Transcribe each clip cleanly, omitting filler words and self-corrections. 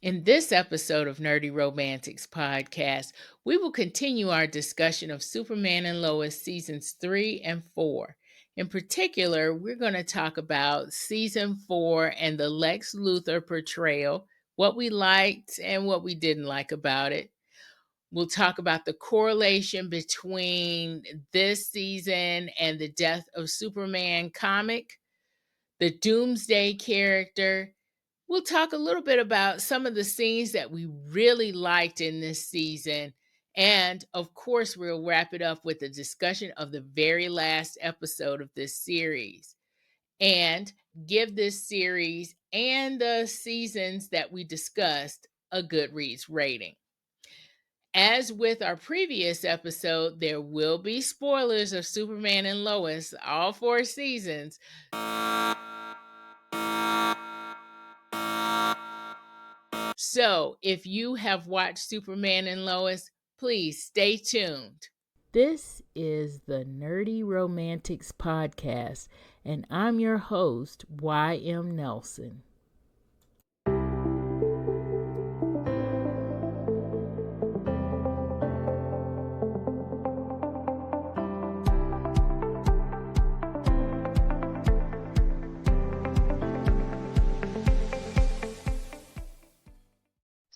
In this episode of Nerdy Romantics Podcast, we will continue our discussion of Superman and Lois seasons 3 and 4. In particular, we're going to talk about season 4 and the Lex Luthor portrayal, what we liked and what we didn't like about it. We'll talk about the correlation between this season and the Death of Superman comic, the Doomsday character. We'll talk a little bit about some of the scenes that we really liked in this season. And of course, we'll wrap it up with a discussion of the very last episode of this series and give this series and the seasons that we discussed a GoodReads rating. As with our previous episode, there will be spoilers of Superman and Lois, all 4 seasons. So, if you have watched Superman and Lois, please stay tuned. This is the Nerdy Romantics Podcast, and I'm your host, Y.M. Nelson.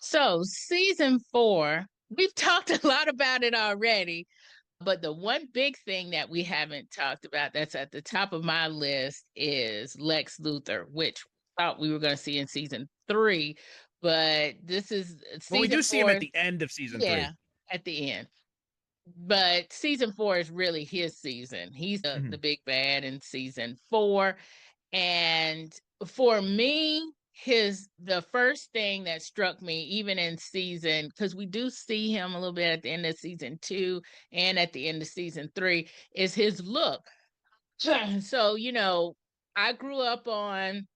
So, season 4, we've talked a lot about it already, but the one big thing that we haven't talked about that's at the top of my list is Lex Luthor, which I thought we were going to see in season 3, but this is season 4. Well, we do see him at the end of season 3. Yeah, at the end. But season 4 is really his season. He's the big bad in season 4. And for me, the first thing that struck me, even in season, because we do see him a little bit at the end of season 2 and at the end of season 3, is his look. So, I grew up on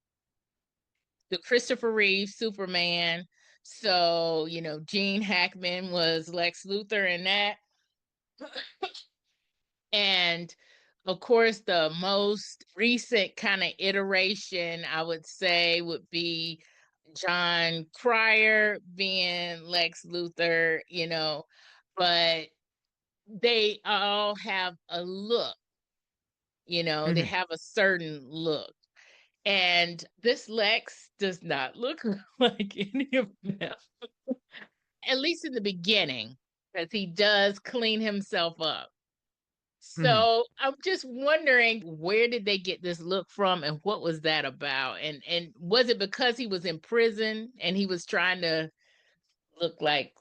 the Christopher Reeve Superman. So, Gene Hackman was Lex Luthor in that. And of course, the most recent kind of iteration, I would say, would be John Cryer being Lex Luthor, but they all have a look, they have a certain look. And this Lex does not look like any of them, at least in the beginning, because he does clean himself up. So I'm just wondering, where did they get this look from and what was that about? And was it because he was in prison and he was trying to look like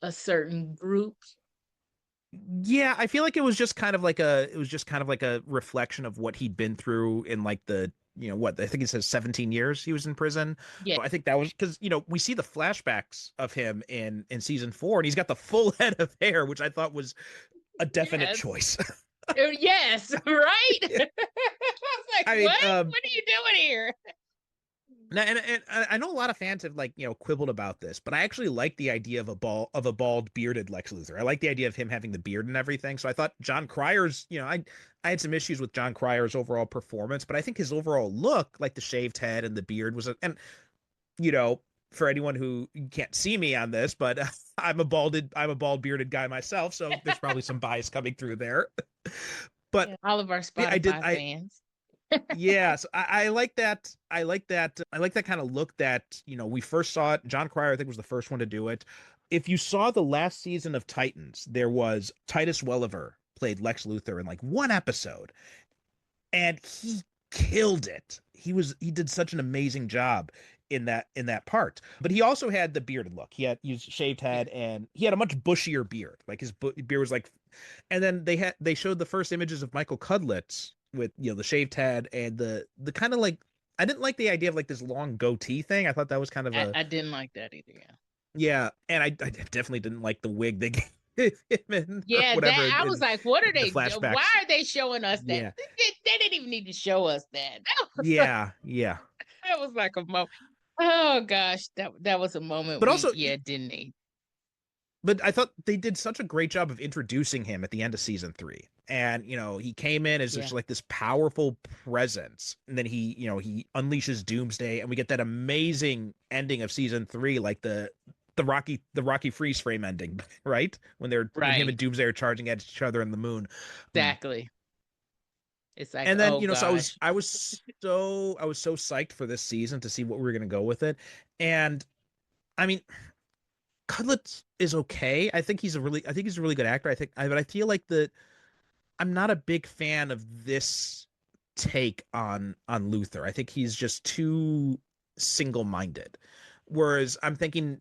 a certain group? Yeah, I feel like it was just kind of like a reflection of what he'd been through in like the, I think it says 17 years he was in prison. Yeah. I think that was because, we see the flashbacks of him in season 4 and he's got the full head of hair, which I thought was a definite choice. Yes, right? I was like, what are you doing here? Now, and I know a lot of fans have quibbled about this, but I actually like the idea of a bald bearded Lex Luthor. I like the idea of him having the beard and everything. So I thought John Cryer's, I had some issues with John Cryer's overall performance, but I think his overall look, like the shaved head and the beard, was for anyone who can't see me on this, but I'm a bald bearded guy myself, so there's probably some bias coming through there. But yeah, all of our Spotify fans. Yeah, so I like that. I like that kind of look that, we first saw it. John Cryer, I think, was the first one to do it. If you saw the last season of Titans, there was Titus Welliver played Lex Luthor in like one episode, and he killed it. He did such an amazing job in that part. But he also had the bearded look. He used shaved head, and he had a much bushier beard. Like his beard was like, and then they showed the first images of Michael Cudlitz with the shaved head and the kind of like, I didn't like the idea of like this long goatee thing. I thought that was kind of I didn't like that either. Yeah, and I definitely didn't like the wig they gave him in. Yeah, I was like, what are they? Why are they showing us that? Yeah. They didn't even need to show us that. Yeah. That was like a moment. Oh gosh, that was a moment. But also, didn't need. but I thought they did such a great job of introducing him at the end of season 3. And, he came in as Yeah. just like this powerful presence. And then he unleashes Doomsday, and we get that amazing ending of season 3, like the Rocky freeze frame ending, right? When him Right. and Doomsday are charging at each other in the moon. Exactly. It's like, And then, oh so gosh. I was so psyched for this season to see what we were gonna go with it. And I mean, Cudlitz is okay. I think he's a really good actor. But I feel like I'm not a big fan of this take on Luther. I think he's just too single-minded. Whereas I'm thinking,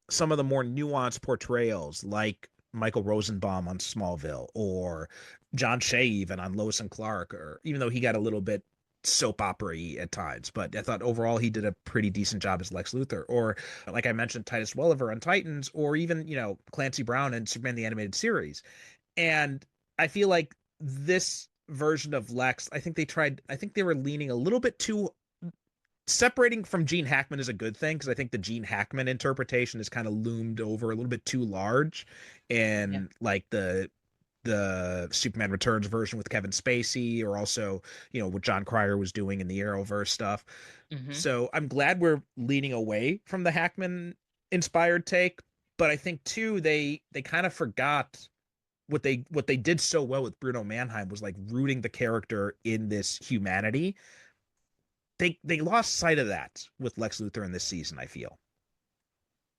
some of the more nuanced portrayals like Michael Rosenbaum on Smallville, or John Shea even on Lois and Clark, or even though he got a little bit soap opera-y at times, but I thought overall he did a pretty decent job as Lex Luthor. Or like I mentioned, Titus Welliver on Titans, or even, Clancy Brown in Superman the Animated Series. And I feel like this version of Lex, I think they were leaning a little bit too, separating from Gene Hackman is a good thing, because I think the Gene Hackman interpretation is kind of loomed over a little bit too large Yeah. in like the Superman Returns version with Kevin Spacey, or also, what John Cryer was doing in the Arrowverse stuff. Hmm. So I'm glad we're leaning away from the Hackman inspired take, but I think too they kind of forgot what they did so well with Bruno Mannheim, was like rooting the character in this humanity. They lost sight of that with Lex Luthor in this season, I feel.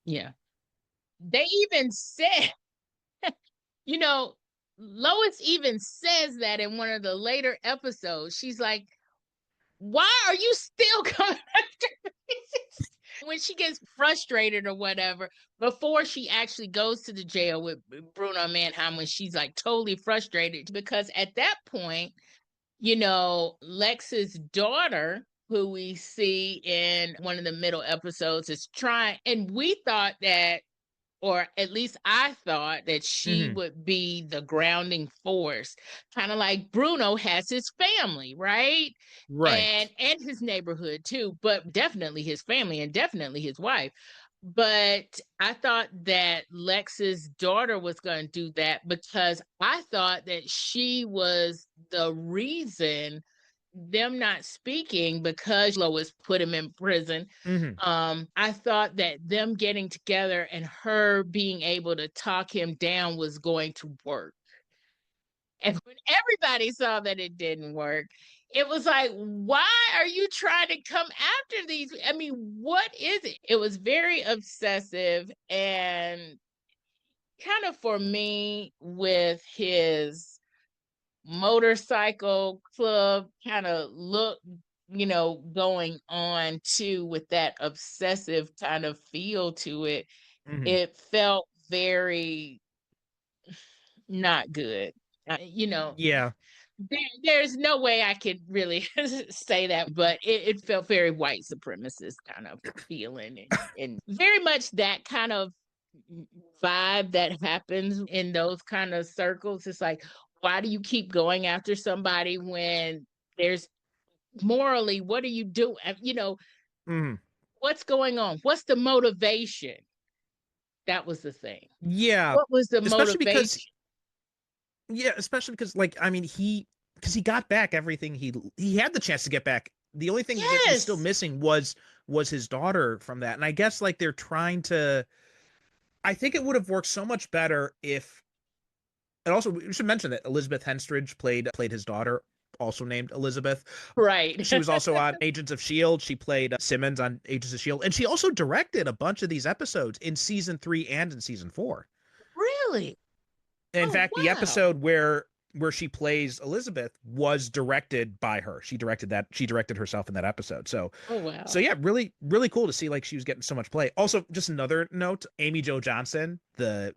Yeah. They even said, you know, Lois even says that in one of the later episodes. She's like, why are you still coming after me? When she gets frustrated or whatever, before she actually goes to the jail with Bruno Mannheim, when she's like totally frustrated, because at that point, Lex's daughter, who we see in one of the middle episodes, is trying, and we thought that, or at least I thought that she Mm-hmm. would be the grounding force, kind of like Bruno has his family, right? And Right. his neighborhood too, but definitely his family and definitely his wife. But I thought that Lex's daughter was going to do that, because I thought that she was the reason them not speaking, because Lois put him in prison. Mm-hmm. I thought that them getting together and her being able to talk him down was going to work. And when everybody saw that it didn't work, it was like, why are you trying to come after these? I mean, what is it? It was very obsessive, and kind of, for me, with his motorcycle club kind of look, going on too, with that obsessive kind of feel to it. Mm-hmm. It felt very not good. Yeah. There's no way I could really say that, but it felt very white supremacist kind of feeling, and very much that kind of vibe that happens in those kind of circles. It's like, why do you keep going after somebody when there's morally, what are you doing? Mm-hmm. What's going on? What's the motivation? That was the thing. Yeah. What was the Especially because motivation? especially because, like, I mean, he got back everything he had the chance to get back. The only thing that was still Yes. missing was his daughter from that. And I guess like they're trying to, I think it would have worked so much better if, and also we should mention that Elizabeth Henstridge played his daughter, also named Elizabeth. Right. She was also on Agents of S.H.I.E.L.D. She played Simmons on Agents of S.H.I.E.L.D. And she also directed a bunch of these episodes in season 3 and in season 4. Really? In Oh, fact, the wow. episode where she plays Elizabeth was directed by her. She directed herself in that episode. Oh, So wow. yeah, really really cool to see like she was getting so much play. Also, just another note, Amy Jo Johnson, the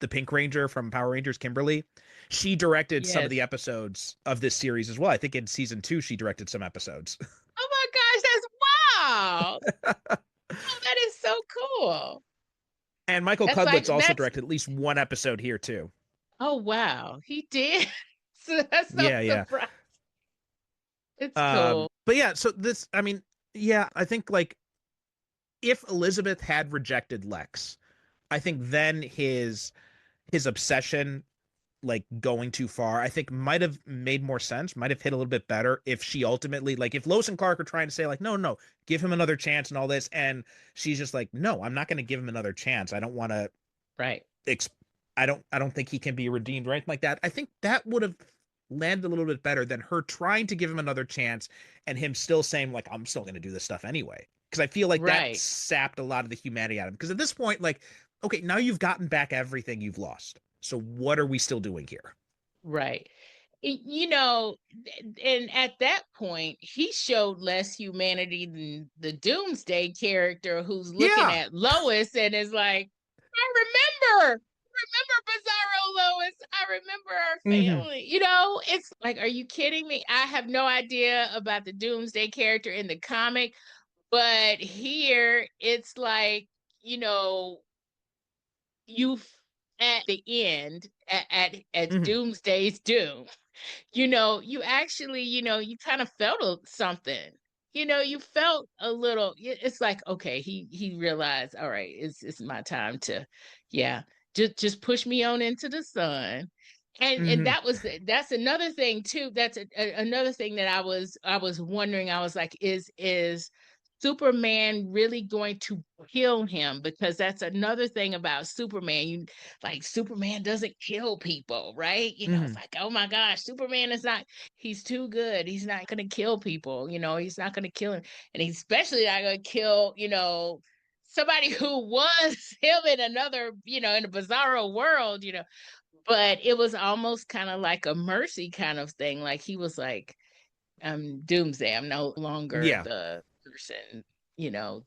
Pink Ranger from Power Rangers, Kimberly, she directed some of the Yes. episodes of this series as well. I think in season 2 she directed some episodes. Oh my gosh, that's wow. Oh, that is so cool. And Michael That's like Cudlitz also that's directed at least one episode here too. oh wow. He did. So that's so Yeah, yeah. surprising. It's cool. But yeah, so this, I mean, yeah, I think like if Elizabeth had rejected Lex, I think then his obsession, like going too far, I think might have made more sense, might have hit a little bit better if she ultimately, like, if Lois and Clark are trying to say like, no, no, give him another chance and all this, and she's just like, no, I'm not going to give him another chance. I don't want to Right. exp- I don't think he can be redeemed or anything like that. I think that would have landed a little bit better than her trying to give him another chance and him still saying like, I'm still going to do this stuff anyway. Because I feel like that Right. sapped a lot of the humanity out of him. Because at this point, like, okay, now you've gotten back everything you've lost. So what are we still doing here? Right. You know, and at that point, he showed less humanity than the Doomsday character who's looking Yeah. at Lois and is like, I remember Bizarro Lois. I remember our Hmm. family. It's like, are you kidding me? I have no idea about the Doomsday character in the comic, but here it's like, you know, you at the end at Hmm. Doomsday's doom, you actually, you kind of felt something. You felt a little. It's like, okay, he realized, all right, it's my time to, yeah, just push me on into the sun. And Hmm. that's another thing too. That's another thing that I was wondering. I was like, is Superman really going to kill him? Because that's another thing about Superman. Like, Superman doesn't kill people, right? It's Hmm. like, oh my gosh, Superman is not, he's too good. He's not going to kill people. He's not going to kill him. And he's especially not going to kill, somebody who was him in another, in a bizarro world, but it was almost kind of like a mercy kind of thing. Like, he was like, I'm Doomsday. I'm no longer Yeah. the person,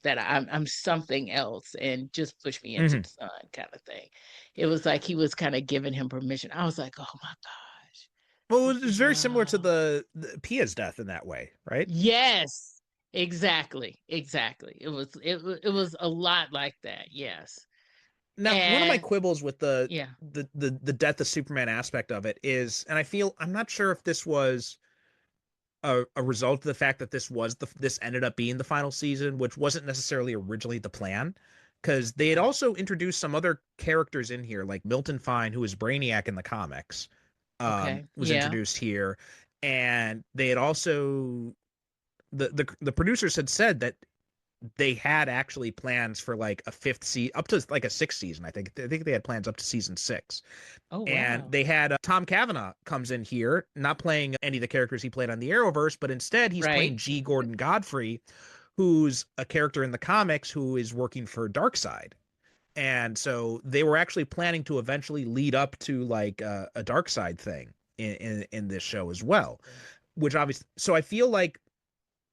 that I'm something else, and just push me into Hmm. the sun kind of thing. It was like he was kind of giving him permission. I was like, oh my gosh, Well, this it's is very similar to wow. the Pia's death in that way, right? Yes, exactly. Exactly. It was a lot like that. Yes. Now, one of my And quibbles with the yeah. the death of Superman aspect of it is, and I feel I'm not sure if this was a result of the fact that this ended up being the final season, which wasn't necessarily originally the plan, because they had Okay. also introduced some other characters in here, like Milton Fine, who was Brainiac in the comics, Okay. was Yeah. introduced here, and they had also the producers had said that they had actually plans for like a fifth season, up to like a sixth season. I think they had plans up to season six, Oh and wow. they had Tom Cavanaugh comes in here, not playing any of the characters he played on the Arrowverse, but instead he's playing Right. G. Gordon Godfrey, who's a character in the comics who is working for Darkseid. And so they were actually planning to eventually lead up to like a Darkseid thing in this show as well, which obviously, so I feel like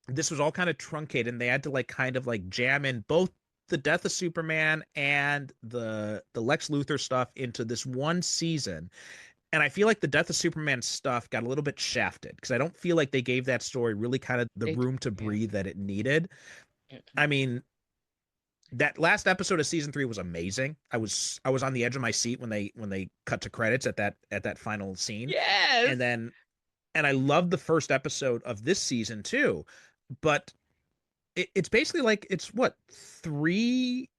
this was all kind of truncated and they had to like kind of like jam in both the death of Superman and the Lex Luthor stuff into this one season. And I feel like the death of Superman stuff got a little bit shafted because I don't feel like they gave that story really kind of the They did. room to Yeah. breathe that it needed. Mhm. I mean, that last episode of season 3 was amazing. I was on the edge of my seat when they cut to credits at that final scene. Yes. And then and I loved the first episode of this season too. But it's basically like it's what, three,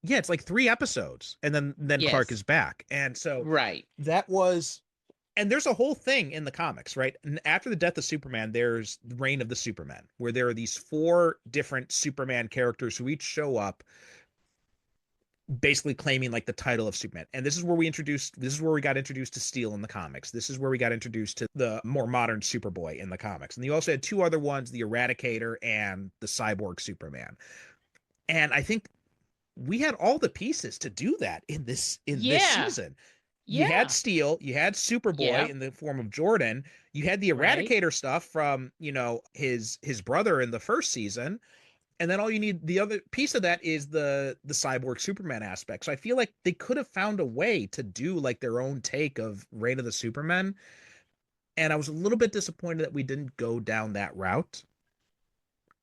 yeah, it's like 3 episodes and then Clark Yes. is back. And so Right. that was, and there's a whole thing in the comics, right? And after the death of Superman, there's the reign of the Supermen, where there are these 4 different Superman characters who each show up basically claiming like the title of Superman. And this is where we got introduced to Steel in the comics. This is where we got introduced to the more modern Superboy in the comics. And you also had 2 other ones, the Eradicator and the Cyborg Superman. And I think we had all the pieces to do that in this Yeah. season. You had Yeah. Steel, you had Superboy Yeah. in the form of Jordan, you had the Right. Eradicator stuff from, his brother in the first season, and then all you need, the other piece of that is the cyborg Superman aspect. So I feel like they could have found a way to do like their own take of Reign of the Supermen, and I was a little bit disappointed that we didn't go down that route,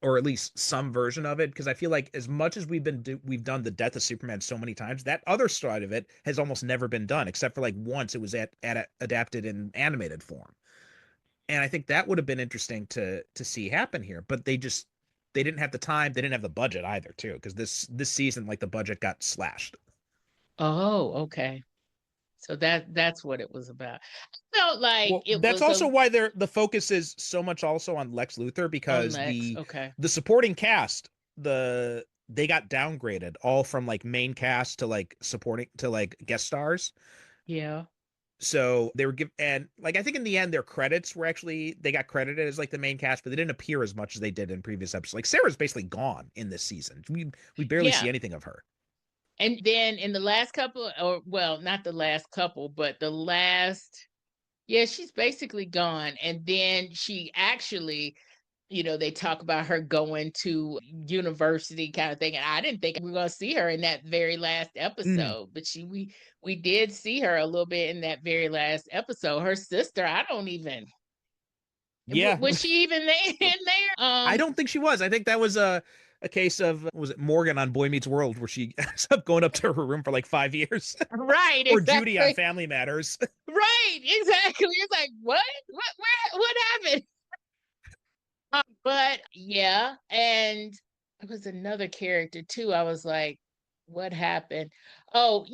or at least some version of it, because I feel like as much as we've done the death of Superman so many times, that other side of it has almost never been done, except for like once it was adapted in animated form. And I think that would have been interesting to see happen here, but they didn't have the time, they didn't have the budget either, too, because this season, like, the budget got slashed. Oh, okay. So that's what it was about. I felt like Well, it that's was also why the focus is so much also on Lex Luthor, on because Lex. Okay. the supporting cast, they got downgraded all from like main cast to like supporting to like guest stars. Yeah. So they were give and like I think in the end their credits were actually, they got credited as like the main cast, but they didn't appear as much as they did in previous episodes. Like Sarah's basically gone in this season. We barely Yeah. see anything of her. And then in the last couple, or well, not the last couple, but the last, yeah, she's basically gone. And then she actually, they talk about her going to university kind of thing. And I didn't think we were going to see her in that very last Mhm. episode, but we did see her a little bit in that very last episode. Her sister, I don't even, Yeah, was she even there in there? I don't think she was. I think that was a case of, was it Morgan on Boy Meets World, where she ends up going up to her room for like 5 years, Right, or Judy on exactly. Family Matters. Right, exactly. It's like, what happened? But yeah, and it was another character too. I was like, what happened? Oh,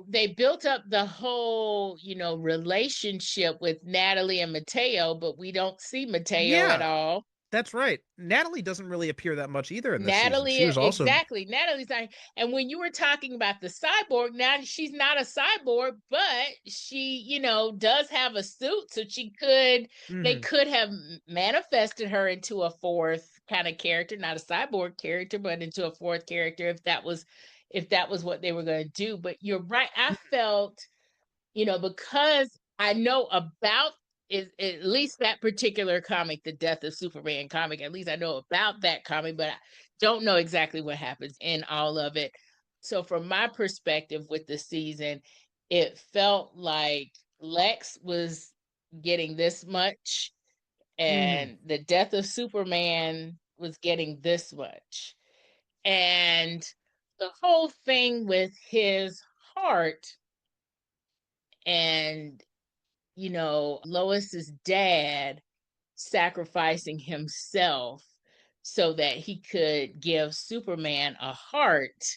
they built up the whole, relationship with Natalie and Mateo, but we don't see Mateo at Yeah, all. that's right. Natalie doesn't really appear that much either in this season. Natalie, She was also, exactly. Natalie's like, and when you were talking about the cyborg, now she's not a cyborg, but she, does have a suit, so they mhm. could have manifested her into a fourth kind of character, not a cyborg character, but into a fourth character if that was what they were going to do. But you're right. I felt because I know about is at least that particular comic, the Death of Superman comic. At least I know about that comic, but I don't know exactly what happens in all of it. So from my perspective with the season, it felt like Lex was getting this much Mhm. and the Death of Superman was getting this much. And the whole thing with his heart and Lois's dad sacrificing himself so that he could give Superman a heart.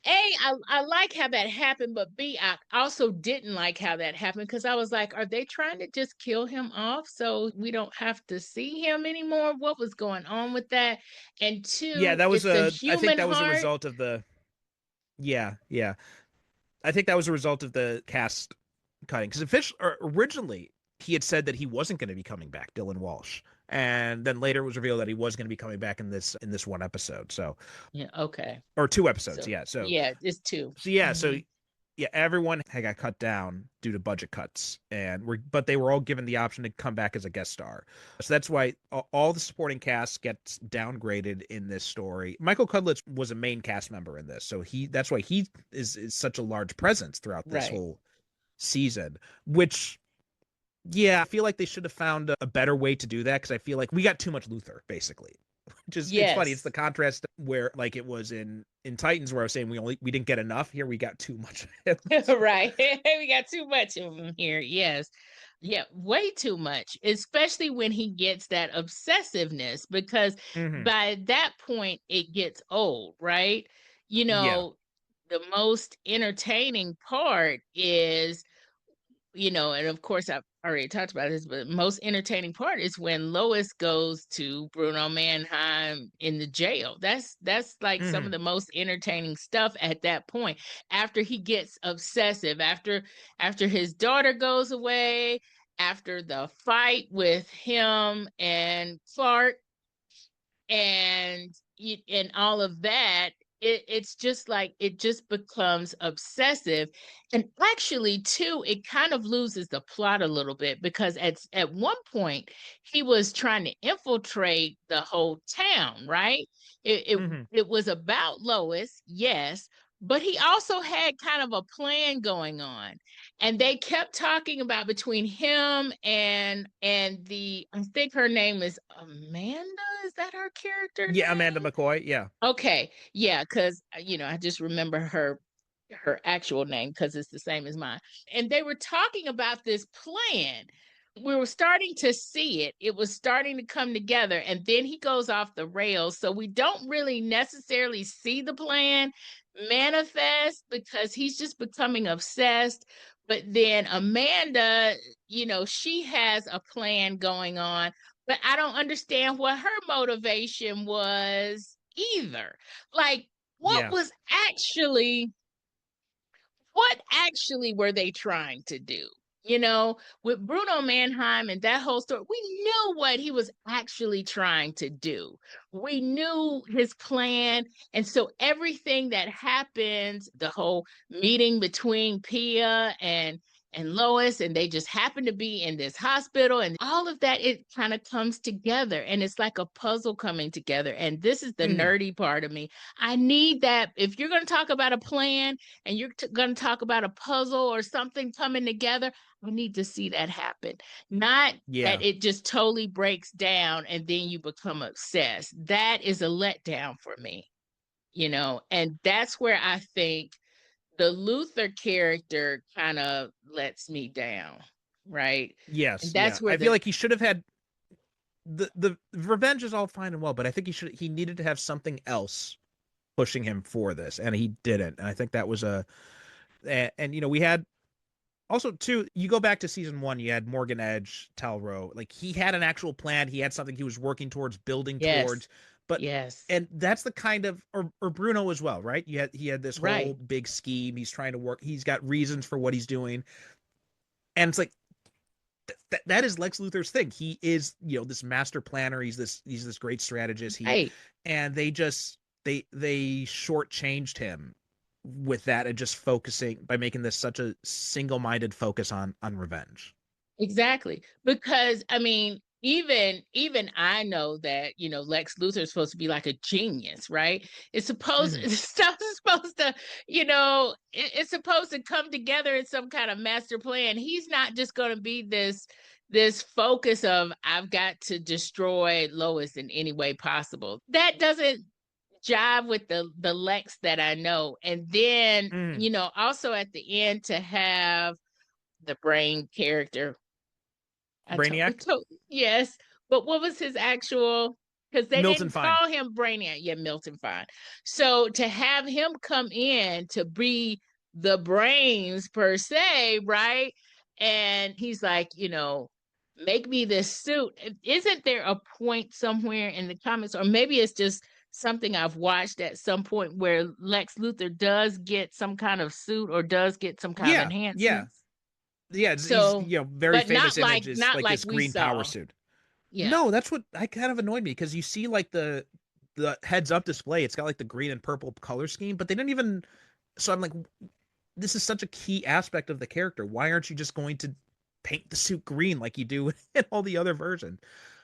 I like how that happened, but B, I also didn't like how that happened because I was like, are they trying to just kill him off so we don't have to see him anymore? What was going on with that? And Yeah, two, that was it's a a. I think human that was a heart. result of the. Yeah, yeah. I think that was a result of the cast cutting, because originally he had said that he wasn't going to be coming back, Dylan Walsh, and then later it was revealed that he was going to be coming back in this one episode. So, Yeah, okay. or two episodes, So yeah. yeah, it's 2. So yeah, so Mhm. yeah, everyone had got cut down due to budget cuts, but they were all given the option to come back as a guest star. So that's why all the supporting cast gets downgraded in this story. Michael Cudlitz was a main cast member in this, so that's why he is such a large presence throughout this Right. whole season. Which, yeah, I feel like they should have found a better way to do that, because I feel like we got too much Luthor, basically. Just, it's funny. It's Yes. the contrast where like it was in Titans, where I was saying we didn't get enough. Here we got too much of him. Right. We got too much of him here. Yes. Yeah, way too much, especially when he gets that obsessiveness, because Hmm. by that point it gets old, right? You Yeah. know, the most entertaining part is and of course I've already talked about this, but most entertaining part is when Lois goes to Bruno Mannheim in the jail. That's like some of Hmm. the most entertaining stuff at that point. After he gets obsessive, after his daughter goes away, after the fight with him and Clark and all of that, it's just like it just becomes obsessive. And actually too, it kind of loses the plot a little bit, because at one point he was trying to infiltrate the whole town, right? it it, Hmm. it was about Lois, yes, but he also had kind of a plan going on, and they kept talking about between him and the, I think her name is Amanda. Is that her character Yeah, Amanda name? McCoy. Yeah. Okay, yeah, because I just remember her actual name because it's the same as mine. And they were talking about this plan. We were starting to see it. It was starting to come together, and then he goes off the rails. So we don't really necessarily see the plan. manifest because he's just becoming obsessed. But then Amanda, she has a plan going on, but I don't understand what her motivation was either. Like, what Yeah. was actually what actually were they trying to do? With Bruno Mannheim and that whole story, we knew what he was actually trying to do. We knew his plan. And so everything that happens, the whole meeting between Pia and Lois, and they just happen to be in this hospital, and all of that, it kind of comes together, and it's like a puzzle coming together. And this is the Mhm. nerdy part of me. I need that. If you're going to talk about a plan, and you're going to talk about a puzzle or something coming together, I need to see that happen. Not Yeah. that it just totally breaks down and then you become obsessed. That is a letdown for me. And that's where I think the Luthor character kind of lets me down, right? And Yes, yeah. that's where I feel the like he should have had the revenge is all fine and well, but I think he needed to have something else pushing him for this, and he didn't. And I think that was and we had also too. You go back to season one, you had Morgan Edge, Talro. Like he had an actual plan. He had something he was working towards, building yes, towards. But yes, and that's the kind of or Bruno as well, right? He had this whole right, big scheme. He's trying to work. He's got reasons for what he's doing, and it's like that is Lex Luthor's thing. He is, this master planner. He's this great strategist. right. And they shortchanged him with that and just focusing by making this such a single-minded focus on revenge. Exactly. Because I mean, even I know that, Lex Luthor is supposed to be like a genius, right? It's supposed Mhm. stuff is supposed to, it's supposed to come together in some kind of master plan. He's not just going to be this focus of I've got to destroy Lois in any way possible. That doesn't jive with the Lex that I know. And then, Mhm. also at the end to have the brain character Brainiac, yes, but what was his actual? Because they Milton didn't Fine. call him Brainiac. Yeah, Milton Fine. So to have him come in to be the brains per se, right? And he's like, make me this suit. Isn't there a point somewhere in the comics, or maybe it's just something I've watched at some point where Lex Luthor does get some kind of suit or does get some kind of Yeah, yeah, enhancements? yeah. He's So, very but famous image is not like like this we green power saw. suit. Yeah. No, that's what I kind of annoyed me because you see like the heads up display. It's got like the green and purple color scheme, but they didn't even. So I'm like, this is such a key aspect of the character. Why aren't you just going to paint the suit green like you do in all the other versions?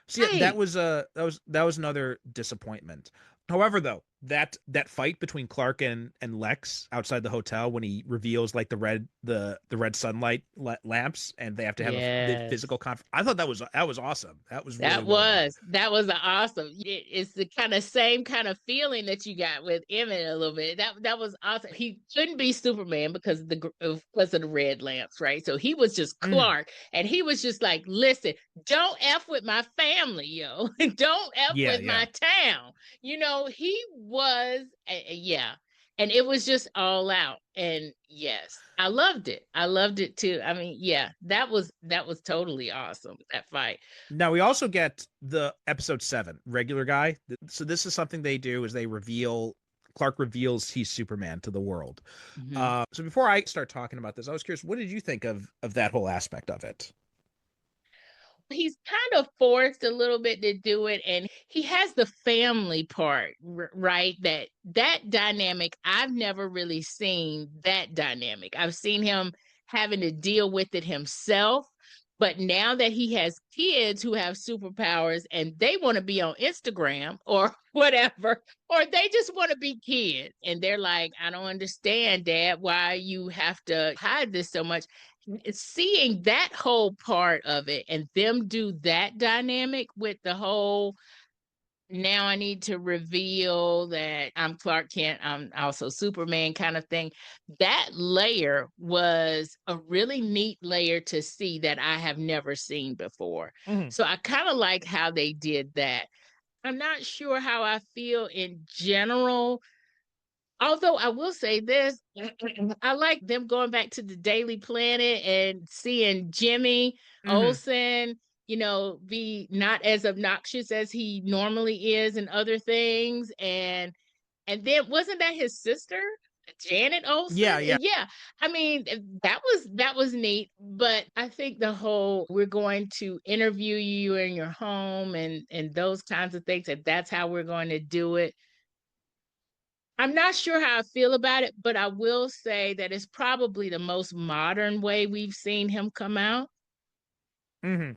So yeah, that Right. was that was another disappointment. However, though, that fight between Clark and Lex outside the hotel when he reveals like the red sunlight lamps and they have to have the Yes. physical conf. I thought that was awesome. That was really That well done. was that was awesome. It's the kind of same kind of feeling that you got with Emmett a little bit. That was awesome. He couldn't be Superman because of the red lamps, right? So he was just Mhm. Clark, and he was just like, "Listen, don't f with my family, yo. Don't f Yeah, with yeah. my town." He was, yeah, and it was just all out. And yes, I loved it. I loved it too. I mean, yeah, that was totally awesome. That fight. Now we also get the episode 7, regular guy. So this is something they do is they reveal Clark reveals he's Superman to the world. Mhm. So before I start talking about this, I was curious, what did you think of that whole aspect of it? He's kind of forced a little bit to do it, and he has the family part, right? That dynamic, I've never really seen that dynamic. I've seen him having to deal with it himself, but now that he has kids who have superpowers and they want to be on Instagram or whatever, or they just want to be kids, and they're like, I don't understand, Dad, why you have to hide this so much. Seeing that whole part of it and them do that dynamic with the whole, now I need to reveal that I'm Clark Kent, I'm also Superman kind of thing. That layer was a really neat layer to see that I have never seen before. Mhm. So I kind of like how they did that. I'm not sure how I feel in general Although I will say this, I like them going back to the Daily Planet and seeing Jimmy Hmm. Olsen, be not as obnoxious as he normally is in other things. And then wasn't that his sister, Janet Yeah, Olsen? yeah. Yeah. I mean, that was neat, but I think the whole we're going to interview you in your home and those kinds of things, and that's how we're going to do it. I'm not sure how I feel about it, but I will say that it's probably the most modern way we've seen him come out. Hmm.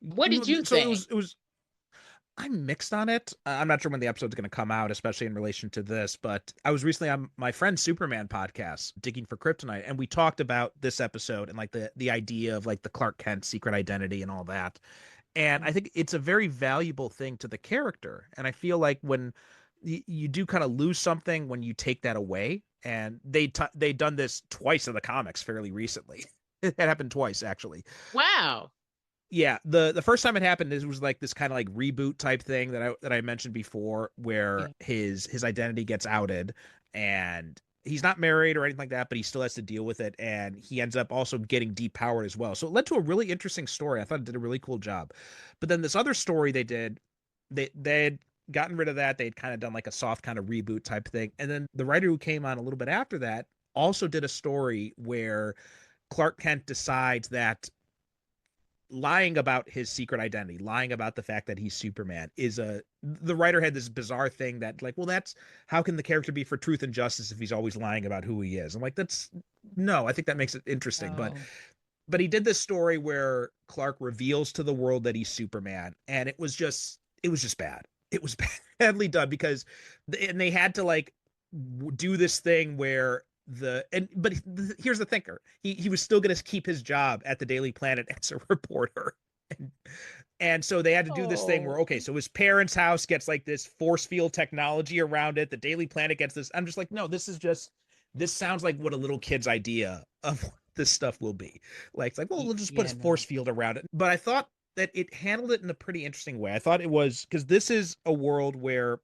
What did No, you so think? it was I'm mixed on it. I'm not sure when the episode's going to come out, especially in relation to this, but I was recently on my friend Superman podcast, Digging for Kryptonite, and we talked about this episode and like the idea of like the Clark Kent secret identity and all that. And I think it's a very valuable thing to the character. And I feel like when you do kind of lose something when you take that away, and they done this twice in the comics fairly recently. It happened twice actually. Wow. Yeah, the first time it happened, it was like this kind of like reboot type thing that I mentioned before, where Yeah. his identity gets outed, and he's not married or anything like that, but he still has to deal with it, and he ends up also getting depowered as well. So it led to a really interesting story. I thought it did a really cool job. But then this other story they did, they had gotten rid of that. They'd kind of done like a soft kind of reboot type thing, and then the writer who came on a little bit after that also did a story where Clark Kent decides that lying about his secret identity, lying about the fact that he's Superman is a the writer had this bizarre thing that like, well, that's how can the character be for truth and justice if he's always lying about who he is? I'm like, that's no, I think that makes it interesting. Oh. But he did this story where Clark reveals to the world that he's Superman, and it was just bad. It was badly done because and they had to like do this thing where here's the thinker, he was still going to keep his job at the Daily Planet as a reporter, and, and so they had to do this thing where, Oh. okay, so his parents' house gets like this force field technology around it, the Daily Planet gets this. I'm just like, no, this sounds like what a little kid's idea of what this stuff will be. Like, it's like, well, we'll just put a Yeah, force no. field around it. But I thought that it handled it in a pretty interesting way. I thought it was because this is a world where,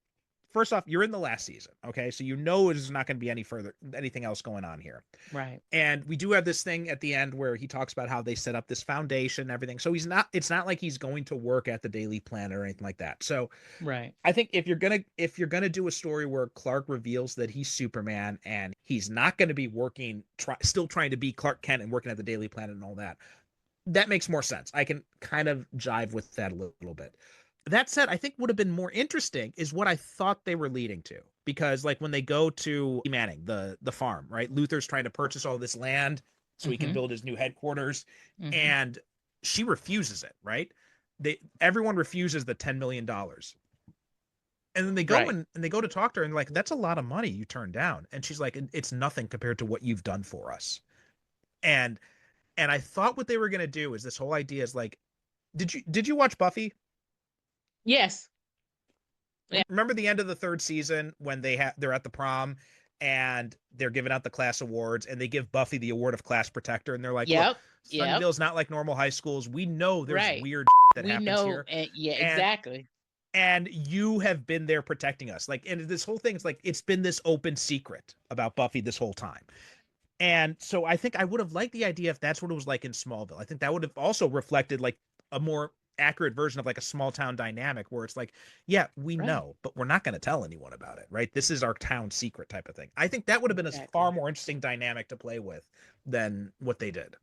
first off, you're in the last season, okay? So you know there's not going to be anything else going on here. Right. And we do have this thing at the end where he talks about how they set up this foundation and everything. So it's not like he's going to work at the Daily Planet or anything like that. So Right. I think if you're gonna do a story where Clark reveals that he's Superman and he's not going to be still trying to be Clark Kent and working at the Daily Planet and all that, that makes more sense. I can kind of jive with that a little bit. That said, I think would have been more interesting is what I thought they were leading to. Because like when they go to Manning, the farm, right? Luther's trying to purchase all this land so he can Mm-hmm. build his new headquarters, Mm-hmm. and she refuses it, right? Everyone refuses the $10 million. And then they go Right. and they go to talk to her and like, that's a lot of money you turned down. And she's like, it's nothing compared to what you've done for us. And I thought what they were gonna do is this whole idea is like, did you watch Buffy? Yes. Yeah. Remember the end of the third season when they're at the prom and they're giving out the class awards and they give Buffy the award of class protector and they're like, look, Yep. Yep. Sunnydale's not like normal high schools. We know there's Right. weird that We happens know, here, and yeah, and exactly. you have been there protecting us. Like, and this whole thing is like it's been this open secret about Buffy this whole time. And so I think I would have liked the idea if that's what it was like in Smallville. I think that would have also reflected like a more accurate version of like a small town dynamic where it's like, yeah, we Right. know, but we're not going to tell anyone about it, right? This is our town secret type of thing. I think that would have been a far Exactly. more interesting dynamic to play with than what they did.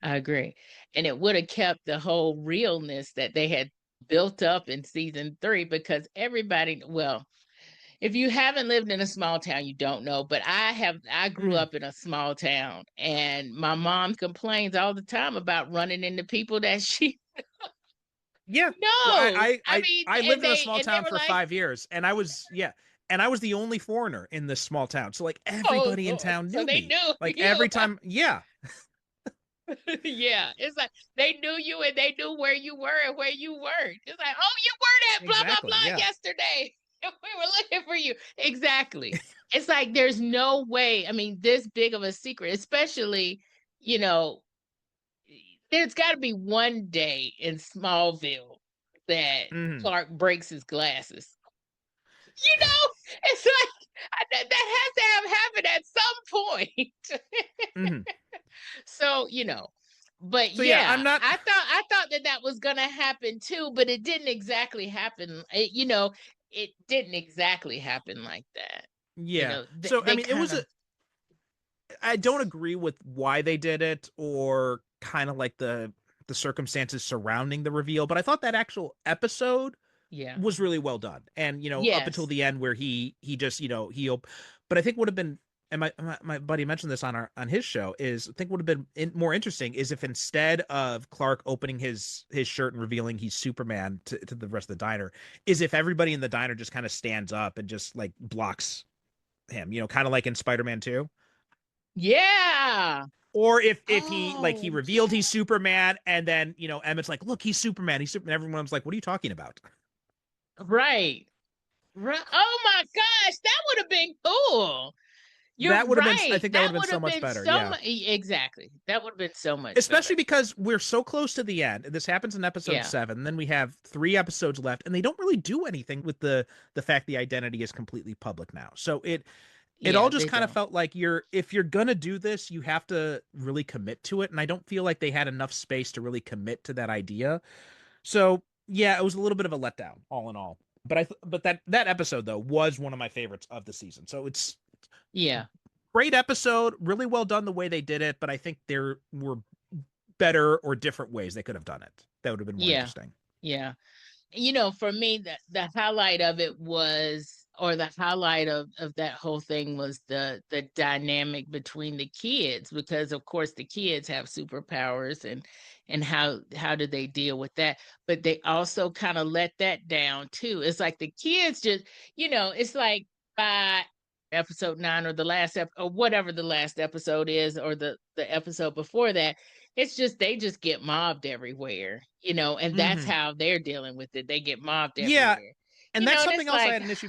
I agree. And it would have kept the whole realness that they had built up in season three because everybody, well, if you haven't lived in a small town, you don't know. But I grew Mm, up in a small town and my mom complains all the time about running into people that she yeah. Well, knows. I mean, I lived in a small and they town were for like, 5 years and I was, yeah. And I was the only foreigner in this small town. So like oh everybody in Lord. town So knew they me. knew Like you. every time, yeah, Yeah. It's like they knew you and they knew where you were and where you weren't. It's like, oh, you were at blah blah exactly. blah Yeah. yesterday. We were looking for you. Exactly. It's like there's no way. I mean, this big of a secret, especially, you know, there's got to be one day in Smallville that Hmm. Clark breaks his glasses. You know, it's like That has to have happened at some point. Hmm. So, but So yeah, I'm yeah, not. I thought that was gonna happen too, but it didn't exactly happen. It didn't exactly happen like that. Yeah. So I They mean, it kind was of, a. I don't agree with why they did it or kind of like the circumstances surrounding the reveal, but I thought that actual episode yeah, was really well done. And up until yes, the end where he just but I think would have been, and my buddy mentioned this on his show, is I think would have been more interesting is if instead of Clark opening his shirt and revealing he's Superman to the rest of the diner, is if everybody in the diner just kind of stands up and just like blocks him, kind of like in Spider-Man 2. yeah. Or if he like he Oh, revealed yeah. he's Superman and then Emmett's like, look, he's Superman, he's Superman. Everyone's like, what are you talking about? Right. Right. Oh my gosh, that would have been cool. You're That would have been, I right. think that would That have been would so have much been better. so Yeah. much. Exactly. That would have been so much better. Especially because we're so close to the end. This happens in episode Yeah. 7. And then we have 3 episodes left, and they don't really do anything with the fact the identity is completely public now. So it all Yeah, just they kind of don't. felt like if you're gonna do this, you have to really commit to it. And I don't feel like they had enough space to really commit to that idea. So yeah, it was a little bit of a letdown, all in all. But that episode though was one of my favorites of the season. So it's Yeah. great episode, really well done the way they did it. But I think there were better or different ways they could have done it. That would have been more Yeah. interesting. Yeah. For me, the highlight of it was, or the highlight of that whole thing was the dynamic between the kids, because of course the kids have superpowers, and how do they deal with that? But they also kind of let that down too. It's like the kids just, it's like by episode 9, or the last or whatever the last episode is, or the episode before that, it's just they just get mobbed everywhere, and that's Hmm. how they're dealing with it. They get mobbed Yeah, everywhere. and that's And something it's else I like, had an issue.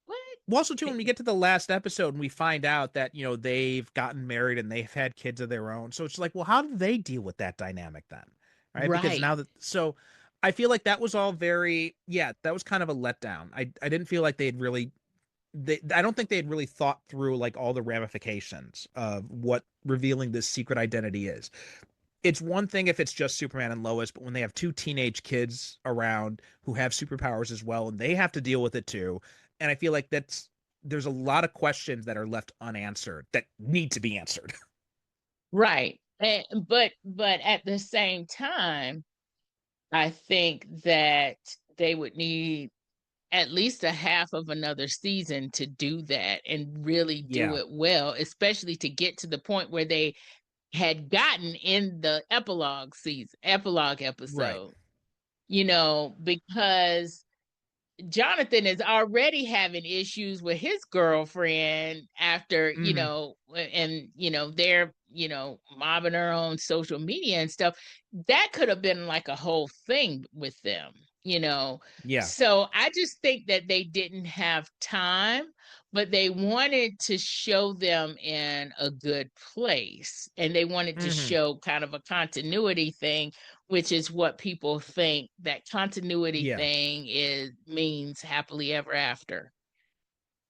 what? Well, also too, when we get to the last episode and we find out that they've gotten married and they've had kids of their own, so it's like, well, how do they deal with that dynamic then, right? Because Right. now that so, I feel like that was all very that was kind of a letdown. I didn't feel like they had really I don't think they had really thought through like all the ramifications of what revealing this secret identity is. It's one thing if it's just Superman and Lois, but when they have 2 teenage kids around who have superpowers as well, and they have to deal with it too, and I feel like there's a lot of questions that are left unanswered that need to be answered. Right. But at the same time, I think that they would need at least a half of another season to do that and really do Yeah. it well, especially to get to the point where they had gotten in the epilogue Right. episode, because Jonathan is already having issues with his girlfriend after, Hmm. and, they're, mobbing her on social media and stuff. That could have been like a whole thing with them, you know. Yeah. So I just think that they didn't have time, but they wanted to show them in a good place. And they wanted to Hmm. show kind of a continuity thing, which is what people think that continuity Yeah. thing means happily ever after.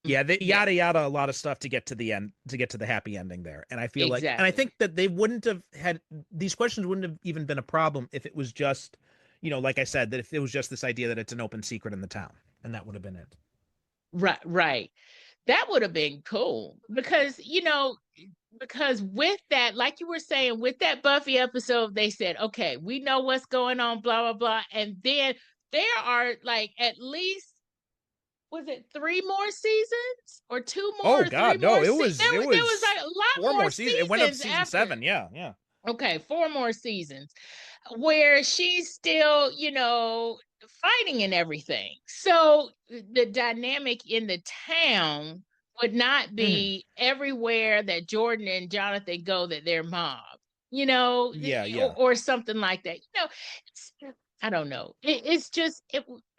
Yeah, they Yeah, yada yada a lot of stuff to get to the end, to get to the happy ending there. And I feel like, and I exactly. think that they wouldn't have had these questions wouldn't have even been a problem if it was just, like I said, that if it was just this idea that it's an open secret in the town, and that would have been it. Right, right. That would have been cool because, because with that, like you were saying, with that Buffy episode, they said, okay, we know what's going on, blah, blah, blah. And then there are like at least, was it 3 more seasons or 2 Oh more or 3 God, no! more It seasons? was it There was was like a lot 4 more more seasons. It went up to seasons season after. 7. Yeah, yeah. Okay, 4 more seasons where she's still, fighting and everything. So the dynamic in the town would not Hmm. be everywhere that Jordan and Jonathan go that they're mobbed, Yeah, or, yeah, something like that. It's, I don't know. It's just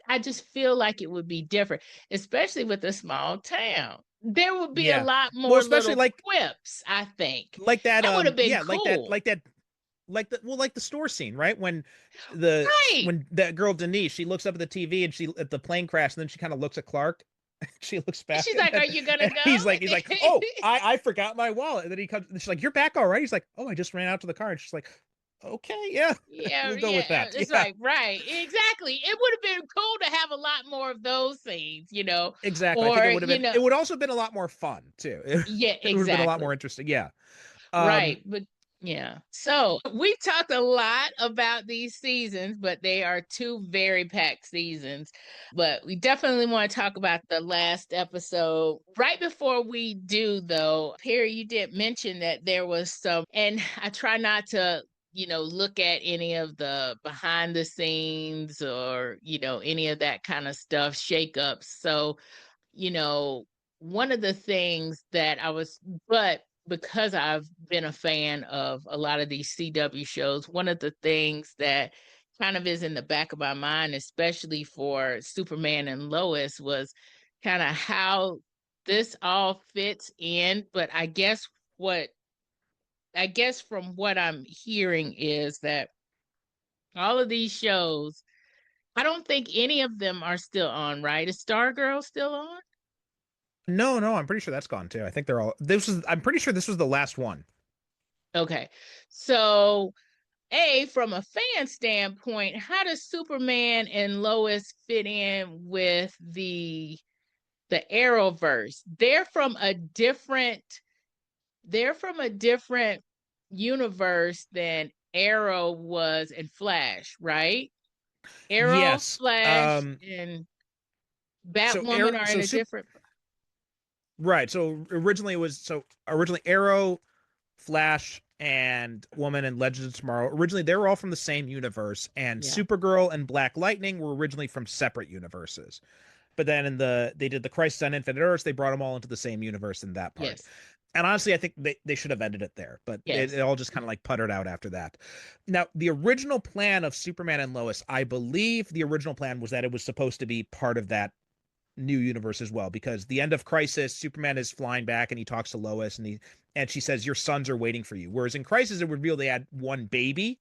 I just feel like it would be different, especially with a small town. There would be a yeah. lot Well, more especially little quips, I think. like that. That would have been Yeah, like that. cool. Like the store scene, right? Right. When that girl Denise, she looks up at the TV and she at the plane crash, and then she kind of looks at Clark. She looks And back she's and like, then "Are you gonna and go?" he's like, oh, I forgot my wallet. And then he comes, and she's like, you're back all right. He's like, oh, I just ran out to the car. And she's like, okay, yeah, Yeah, we'll go with yeah. that. It's Yeah, like, right, exactly. It would have been cool to have a lot more of those scenes, exactly. I think or it would have been. It would also have been a lot more fun too. yeah, It would have been a lot exactly. more interesting. Yeah. Right. Um. But yeah. So we talked a lot about these seasons, but they are two very packed seasons. But we definitely want to talk about the last episode. Right before we do, though, Perry, you did mention that there was some, and I try not to. Look at any of the behind the scenes or, any of that kind of stuff, shakeups. So, you know, one of the things that but because I've been a fan of a lot of these CW shows, one of the things that kind of is in the back of my mind, especially for Superman and Lois, was kind of how this all fits in. But what, I guess from what I'm hearing is that all of these shows, I don't think any of them are still on, right? Is Stargirl still on? No, no, I'm pretty sure that's gone too. I think they're all. This was. I'm pretty sure this was the last one. Okay. So, from a fan standpoint, how does Superman and Lois fit in with the Arrowverse? They're from a different universe than Arrow was in Flash, right? Arrow, Yes. Flash, and Batwoman are in So a different. right. So originally Arrow, Flash, and Woman and Legends of Tomorrow. Originally they were all from the same universe, and Yeah. Supergirl and Black Lightning were originally from separate universes. But then they did the Crisis on Infinite Earths, they brought them all into the same universe in that part. Yes. And honestly, I think they should have ended it there, but it Yes. all just kind of like puttered out after that. Now, the original plan of Superman and Lois, I believe the original plan was that it was supposed to be part of that new universe as well, because the end of Crisis, Superman is flying back and he talks to Lois, and she says, your sons are waiting for you. Whereas in Crisis, it would reveal they had one baby,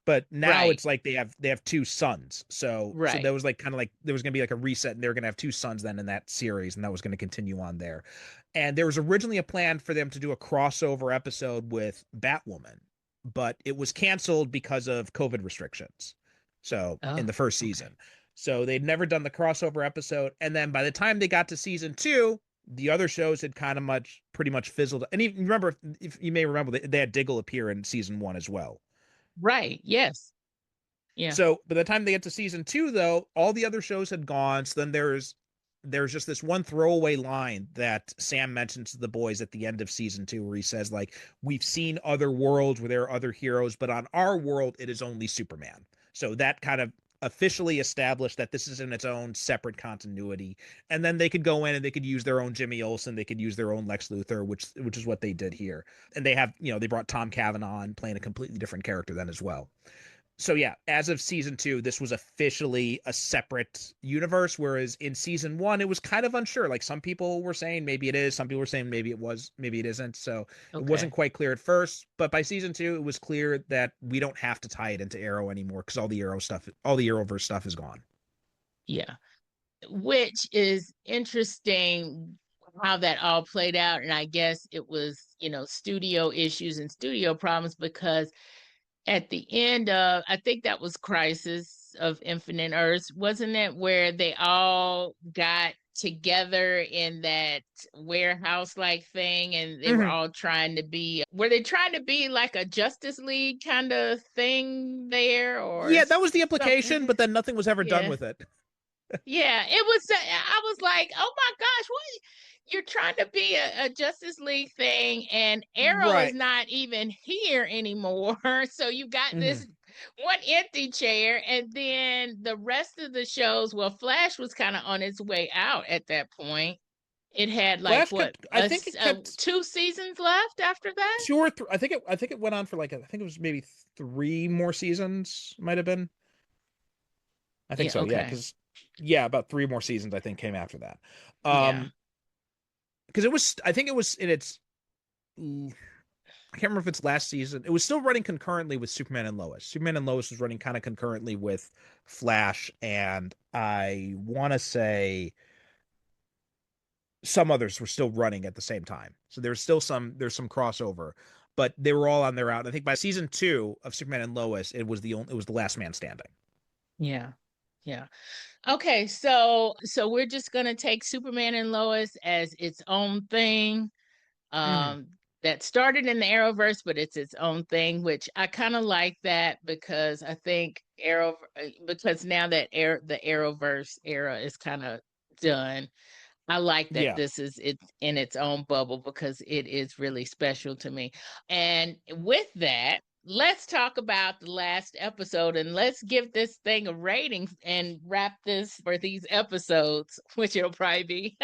but now Right. it's like they have two sons. So Right. that was like kind of like there was gonna be like a reset, and they were gonna have two sons then in that series, and that was gonna continue on there. And there was originally a plan for them to do a crossover episode with Batwoman, but it was canceled because of COVID restrictions. So in Oh, the first okay. season. So they'd never done the crossover episode. And then by the time they got to season two, the other shows had kind of pretty much fizzled. And even remember, if you may remember, they had Diggle appear in season one as well. Right. Yes. Yeah. So by the time they get to season two, though, all the other shows had gone. So then there's just this one throwaway line that Sam mentions to the boys at the end of season two, where he says, like, we've seen other worlds where there are other heroes, but on our world, it is only Superman. So that kind of officially established that this is in its own separate continuity. And then they could go in and they could use their own Jimmy Olsen, they could use their own Lex Luthor, which is what they did here. And they have, they brought Tom Cavanaugh on playing a completely different character then as well. So yeah, as of season two, this was officially a separate universe, whereas in season one, it was kind of unsure. Like some people were saying maybe it is, some people were saying maybe it was, maybe it isn't. So it wasn't Okay. quite clear at first, but by season two, it was clear that we don't have to tie it into Arrow anymore because all the Arrowverse stuff is gone. Yeah. Which is interesting how that all played out. And I guess it was, studio issues and studio problems because at the end of, I think that was Crisis of Infinite Earths, wasn't it? Where they all got together in that warehouse like thing and they were Mm-hmm. all were they trying to be like a Justice League kind of thing there or Yeah, that was the implication, something? but then nothing was ever done Yeah. with it. Yeah, it was. I was like, "Oh my gosh, what? You're trying to be a Justice League thing, and Arrow is Right. not even here anymore. So you got Mm-hmm. this one empty chair, and then the rest of the shows. Well, Flash was kind of on its way out at that point. It had like Flash what kept. I think it kept two seasons left after that. two or three. I think it went on for like I think it was maybe three more seasons. Might have been. I think Yeah. so, yeah, Okay. because yeah, about three more seasons I think came after that. Yeah. Because I think it was in its, I can't remember if it's last season. It was still running concurrently with Superman and Lois. Superman and Lois was running kind of concurrently with Flash, and I want to say some others were still running at the same time. So there's some crossover, but they were all on their out. I think by season 2 of Superman and Lois, it was the last man standing. Yeah. Yeah. Okay, so we're just gonna take Superman and Lois as its own thing. Hmm. That started in the Arrowverse, but it's its own thing, which I kind of like that because I think because now that the Arrowverse era is kind of done. I like that Yeah. this is it in its own bubble because it is really special to me. And with that, let's talk about the last episode and let's give this thing a rating and wrap this for these episodes, which it'll probably be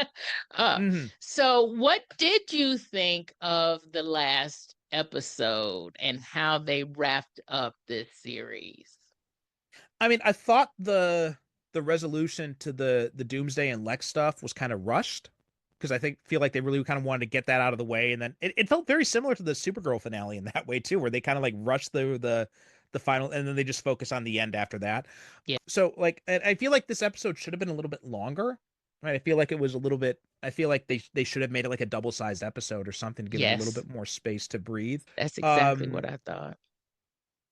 up. Hmm. So, what did you think of the last episode and how they wrapped up this series? I mean, I thought the resolution to the Doomsday and Lex stuff was kind of rushed because I feel like they really kind of wanted to get that out of the way, and then it felt very similar to the Supergirl finale in that way too, where they kind of like rushed the final, and then they just focus on the end after that. Yeah. So like, and I feel like this episode should have been a little bit longer. Right, I feel like it was a little bit. I feel like they should have made it like a double-sized episode or something to give it a little Yes, bit more space to breathe. that's exactly what Um, I thought.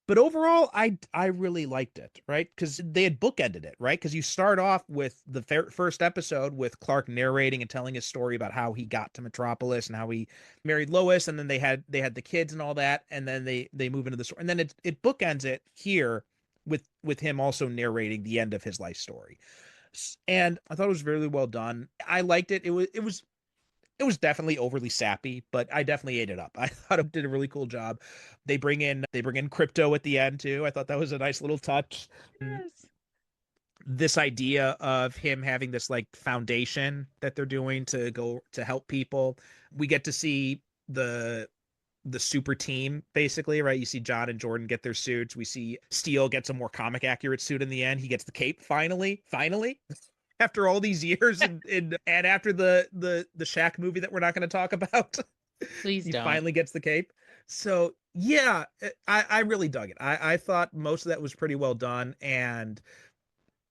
but overall, I really liked it, right? Because they had bookended it, right? Because you start off with the first episode with Clark narrating and telling his story about how he got to Metropolis and how he married Lois, and then they had the kids and all that, and then they move into the story, and then it bookends it here with him also narrating the end of his life story. And I thought it was really well done. I liked it. It was definitely overly sappy, but I definitely ate it up. I thought it did a really cool job. They bring in crypto at the end too. I thought that was a nice little touch. Yes. This idea of him having this like foundation that they're doing to go to help people. We get to see the super team basically, right? You see John and Jordan get their suits. We see Steel gets a more comic accurate suit in the end. He gets the cape finally after all these years and after the Shaq movie that we're not going to talk about. Please He don't. finally gets the cape. So yeah, I really dug it. I thought most of that was pretty well done, and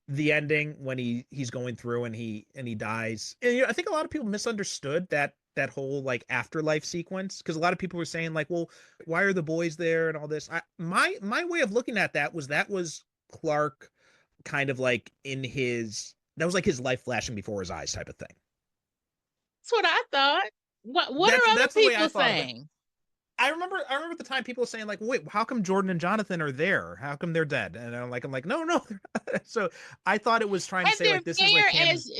the ending when he's going through and he dies. And, I think a lot of people misunderstood that whole like afterlife sequence because a lot of people were saying like, well, why are the boys there and all this. My way of looking at that was Clark kind of like in his that was like his life flashing before his eyes type of thing. That's what I thought. What That's are other that's the way I people thought of it. saying? I remember at the time people saying like, wait, how come Jordan and Jonathan are there? How come they're dead? And I'm like, no. So I thought it was trying to And say they're like this is like there him. as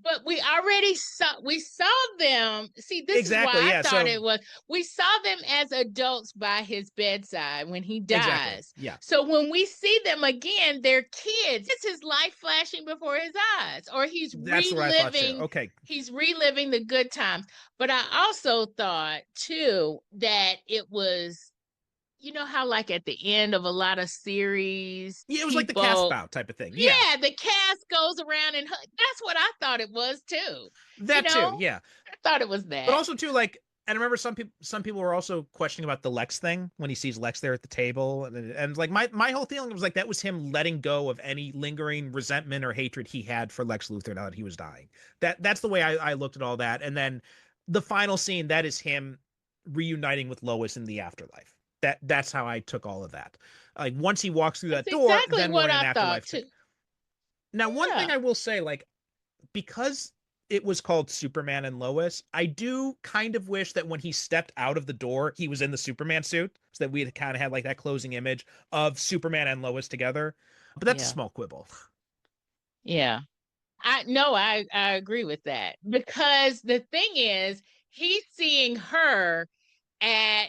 but we saw them. See, this is why Exactly. I Yeah. thought So it was we saw them as adults by his bedside when he exactly. dies. Yeah. So when we see them again, they're kids. It's his life flashing before his eyes, or That's what I thought too. Okay. he's reliving the good times. But I also thought too that it was, you know how like at the end of a lot of series, Yeah, it was like the cast people, bout type of thing. Yeah. yeah, the cast goes around and that's what I thought it was too. You That too. know, Yeah. I thought it was But that. also too, like, and I remember some people were also questioning about the Lex thing when he sees Lex there at the table, and like my whole feeling was like that was him letting go of any lingering resentment or hatred he had for Lex Luthor now that he was dying. That's the way I looked at all that, and then the final scene that is him reuniting with Lois in the afterlife. That's how I took all of that. Like once he walks through That's that door, exactly then we're what in an I thought afterlife too. thing. Now, one thing Yeah. I will say, like because it was called Superman and Lois, I do kind of wish that when he stepped out of the door, he was in the Superman suit, so that we had kind of had like that closing image of Superman and Lois together. But that's a Yeah. small quibble. Yeah. I no, I agree with that because the thing is, he's seeing her at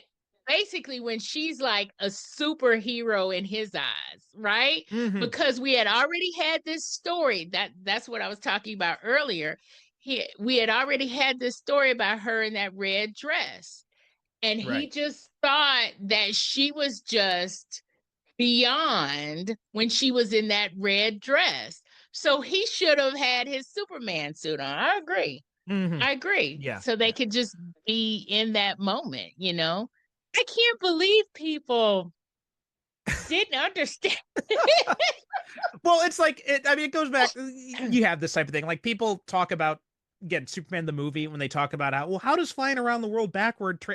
basically when she's like a superhero in his eyes, right? Hmm. Because we had already had this story that's what I was talking about earlier. We had already had this story about her in that red dress, and he Right. just thought that she was just beyond when she was in that red dress. So he should have had his Superman suit on. I agree. Hmm. I agree. Yeah. So they Yeah. could just be in that moment, you know? I can't believe people didn't understand. Well, it's like I mean, it goes back. You have this type of thing. Like people talk about again, Superman the movie, when they talk about how does flying around the world backward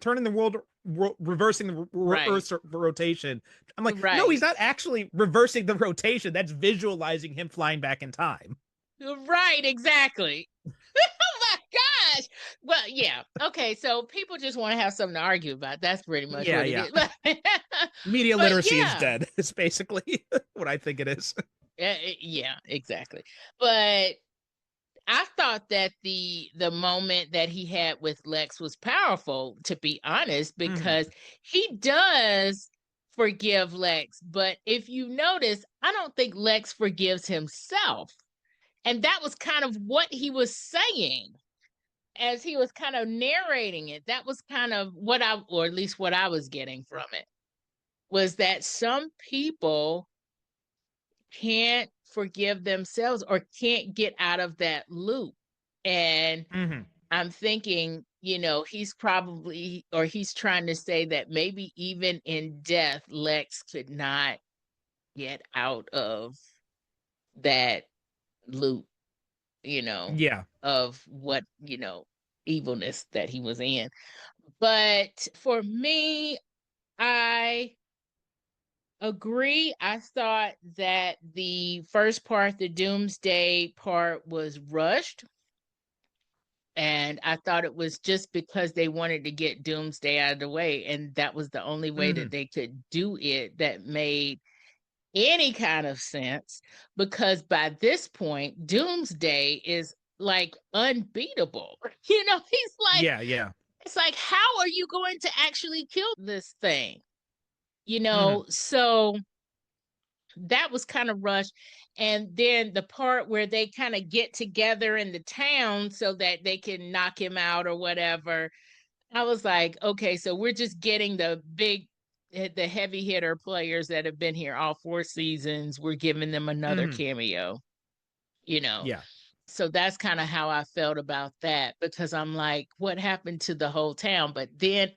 turning the world, reversing the Right. Earth's rotation? I'm like, no, he's Right. not actually reversing the rotation. That's visualizing him flying back in time. Right, exactly. Oh my gosh. Well, yeah. Okay, so people just want to have something to argue about. That's pretty much Yeah, what it yeah. is. Media But literacy is yeah. dead. It's basically what I think it is. Yeah, exactly. But I thought that the moment that he had with Lex was powerful, to be honest, Hmm. because he does forgive Lex. But if you notice, I don't think Lex forgives himself. And that was kind of what he was saying as he was kind of narrating it. That was kind of what I, or at least what I was getting from it, was that some people can't forgive themselves or can't get out of that loop. And Hmm. I'm thinking, he's probably, or he's trying to say that maybe even in death, Lex could not get out of that loop, you know, Yeah. of what, evilness that he was in. But for me, I agree. I thought that the first part, the Doomsday part, was rushed. And I thought it was just because they wanted to get Doomsday out of the way. And that was the only way that Hmm. they could do it that made any kind of sense. Because by this point, Doomsday is like unbeatable. He's like, Yeah, yeah. it's like, how are you going to actually kill this thing? Hmm. So that was kind of rushed. And then the part where they kind of get together in the town so that they can knock him out or whatever, I was like, okay, so we're just getting the heavy hitter players that have been here all 4 seasons. We're giving them another Hmm. cameo, you know. Yeah. So that's kind of how I felt about that, because I'm like, what happened to the whole town? But then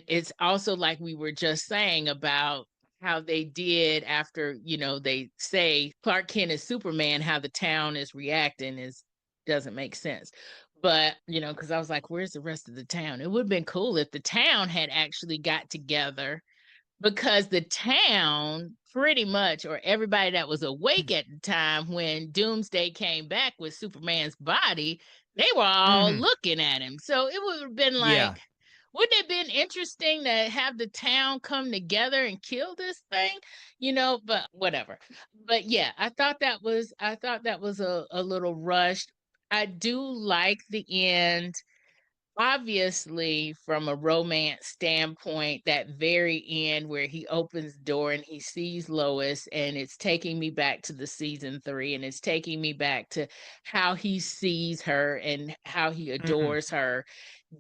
it's also like we were just saying about how they did after, they say Clark Kent is Superman, how the town is reacting is doesn't make sense. But, because I was like, where's the rest of the town? It would have been cool if the town had actually got together, because the town pretty much, or everybody that was awake at the time when Doomsday came back with Superman's body, they were all Hmm. looking at him. So it would have been Yeah. like, wouldn't it have been interesting to have the town come together and kill this thing? But whatever. But yeah, I thought that was a little rushed. I do like the end. Obviously, from a romance standpoint, that very end where he opens the door and he sees Lois, and it's taking me back to the season 3, and it's taking me back to how he sees her and how he Hmm. adores her.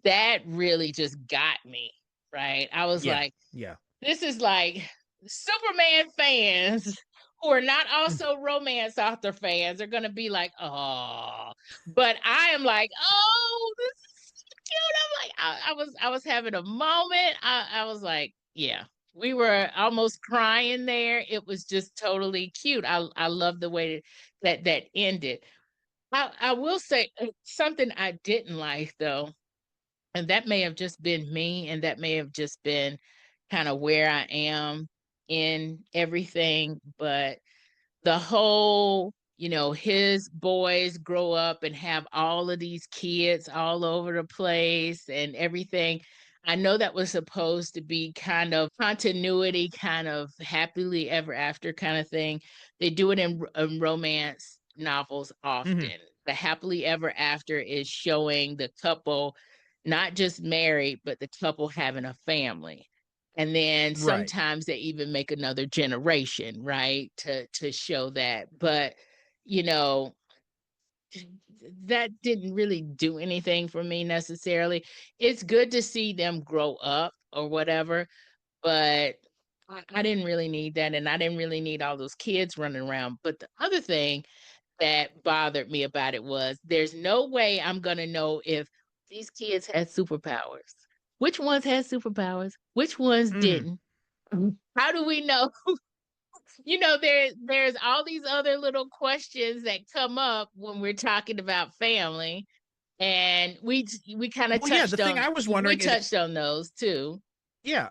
That really just got me, right? I was Yeah. like, Yeah. this is like Superman fans who are not also romance author fans are going to be like, oh, but I am like, oh, this is so cute. I'm like, I was having a moment. I was like, yeah, we were almost crying there. It was just totally cute. I love the way that ended. I will say something I didn't like though, and that may have just been me, and that may have just been kind of where I am in everything. But the whole, his boys grow up and have all of these kids all over the place and everything. I know that was supposed to be kind of continuity, kind of happily ever after kind of thing. They do it in romance novels Hmm. often. The happily ever after is showing the couple not just married, but the couple having a family. And then Right. sometimes they even make another generation, right? To show that. But, you know, that didn't really do anything for me necessarily. It's good to see them grow up or whatever, but I didn't really need that. And I didn't really need all those kids running around. But the other thing that bothered me about it was there's no way I'm going to know if these kids had superpowers. Which ones had superpowers? Which ones Hmm. didn't? How do we know? there's all these other little questions that come up when we're talking about family, and we kind of Well, yeah, the thing I was we wondering is, touched on those too. yeah,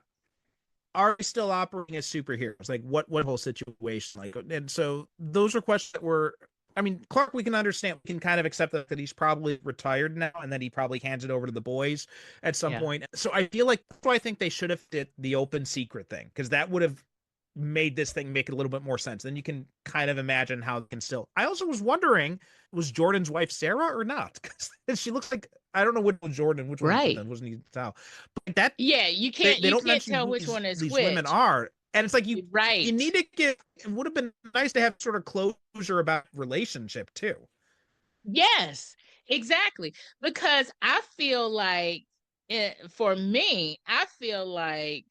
are they still operating as superheroes? Like, what whole situation? Like, and so those are questions that were. I mean, Clark, we can understand, we can kind of accept that he's probably retired now, and that he probably hands it over to the boys at some Yeah. point. So I feel like that's why I think they should have did the open secret thing, because that would have made this thing make it a little bit more sense. Then you can kind of imagine how it can still. I also was wondering, was Jordan's wife Sarah or not? Because she looks like, I don't know which was Jordan, which one Right. then wasn't he Sal? But that Yeah, they you don't can't mention tell who which one is these women which. are, and it's like you Right. need to get. It would have been nice to have sort of closure about relationship too. Yes, exactly. Because I feel like, for me, I feel like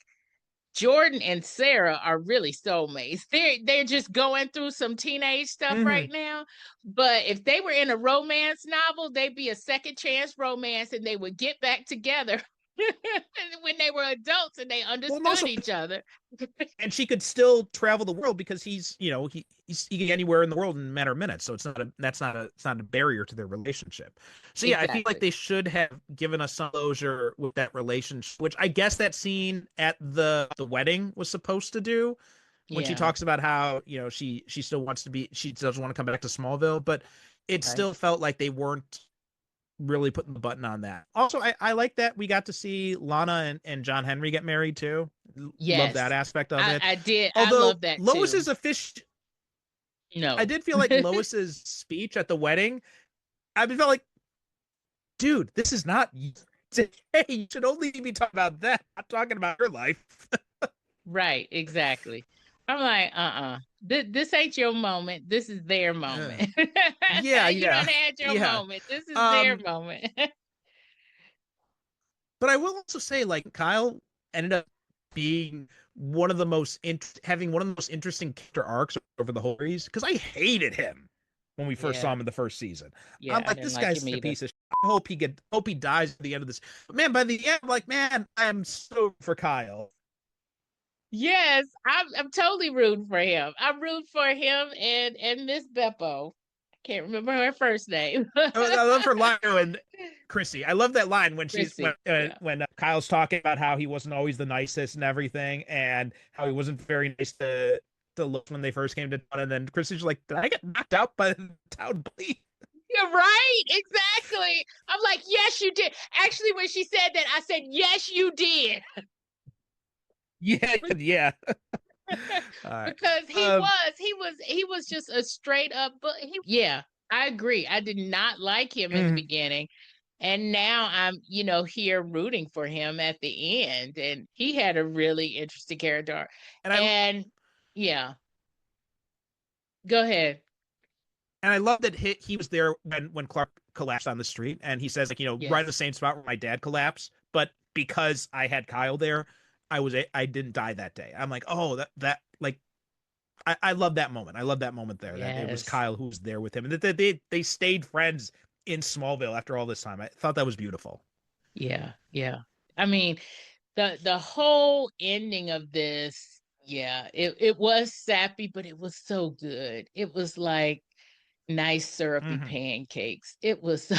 Jordan and Sarah are really soulmates. They're just going through some teenage stuff Mm-hmm. right now. But if they were in a romance novel, they'd be a second chance romance, and they would get back together when they were adults and they Well, and understood also, each other. and she could still travel the world because he's, he can get anywhere in the world in a matter of minutes. So it's not a barrier to their relationship. So yeah, I feel like Exactly. they should have given us some closure with that relationship, which I guess that scene at the wedding was supposed to do, when she Yeah. talks about how, she still wants to be, she doesn't want to come back to Smallville, but it Right. still felt like they weren't really putting the button on that. Also, I like that we got to see Lana and John Henry get married too. Love that Yes. aspect of I, it. I did. I Although love that Lois too. is a fish, I No. did feel like Lois's speech at the wedding, I felt like, dude, this is not, hey, you should only be talking about that, not talking about your life. Right, exactly. I'm like, this ain't your moment. This is their Yeah, moment. yeah, You yeah, done had your yeah. moment. This is their Um, moment. but I will also say, like, Kyle ended up being having one of the most interesting character arcs over the whole series, because I hated him when we first saw Yeah, him in the first season. I'm yeah, I like, didn't this like guy's him a either. piece of shit. I hope he dies at the end of this. But man, by the end, I'm like, man, I am so for Kyle. Yes, I'm totally rooting for him. I'm rooting for him and Miss Beppo. I can't remember her first name. I love her line and Chrissy. I love that line when she's Chrissy. Yeah. when Kyle's talking about how he wasn't always the nicest and everything, and how he wasn't very nice to look when they first came to town. And then Chrissy's like, "Did I get knocked out by the town police?" You're right. Exactly. I'm like, yes, you did. Actually, when she said that, I said, yes, you did. Yeah, yeah. All right. Because Um. he was just a straight up, but yeah, I agree. I did not like him in the Mhm. beginning, and now I'm, here rooting for him at the end, and he had a really interesting character. And I And yeah, go ahead. love that he was there when Clark collapsed on the street, and he says, like, right in the Yes. same spot where my dad collapsed, but because I had Kyle there, I didn't die that day. I'm like, oh, that like, I love that moment. I love that moment there, that it was Yes. Kyle who was there with him, and that they stayed friends in Smallville after all this time. I thought that was beautiful. Yeah. Yeah. I mean, the whole ending of this, yeah, it was sappy, but it was so good. It was like nice syrupy Hmm. pancakes. It was so,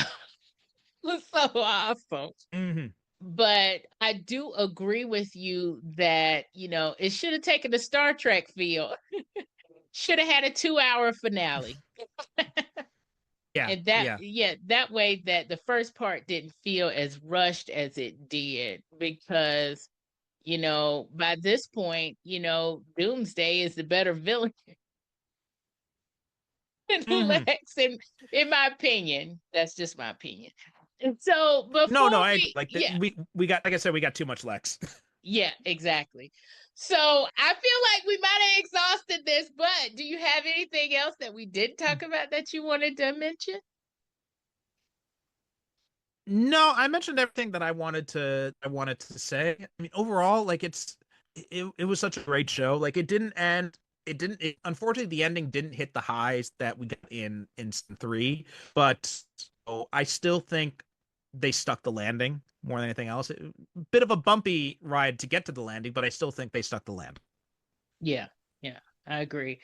was so awesome. Hmm. But I do agree with you that, it should have taken the Star Trek feel. Should have had a 2-hour finale. Yeah, And that, yeah. yeah, that way that the first part didn't feel as rushed as it did, because, by this point, Doomsday is the better villain than Hmm. Lex, in my opinion. That's just my opinion. And so No, no, before I agree. we, Like, yeah, we got, like I said, we got too much Lex. yeah, exactly. So I feel like we might have exhausted this, but do you have anything else that we didn't talk about that you wanted to mention? No, I mentioned everything that I wanted to say. I mean, overall, like, it was such a great show. Like, it didn't end. It didn't. Unfortunately, the ending didn't hit the highs that we got in season three. But I still think they stuck the landing more than anything else. Bit of a bumpy ride to get to the landing, but I still think they stuck the land. Yeah, yeah. I agree.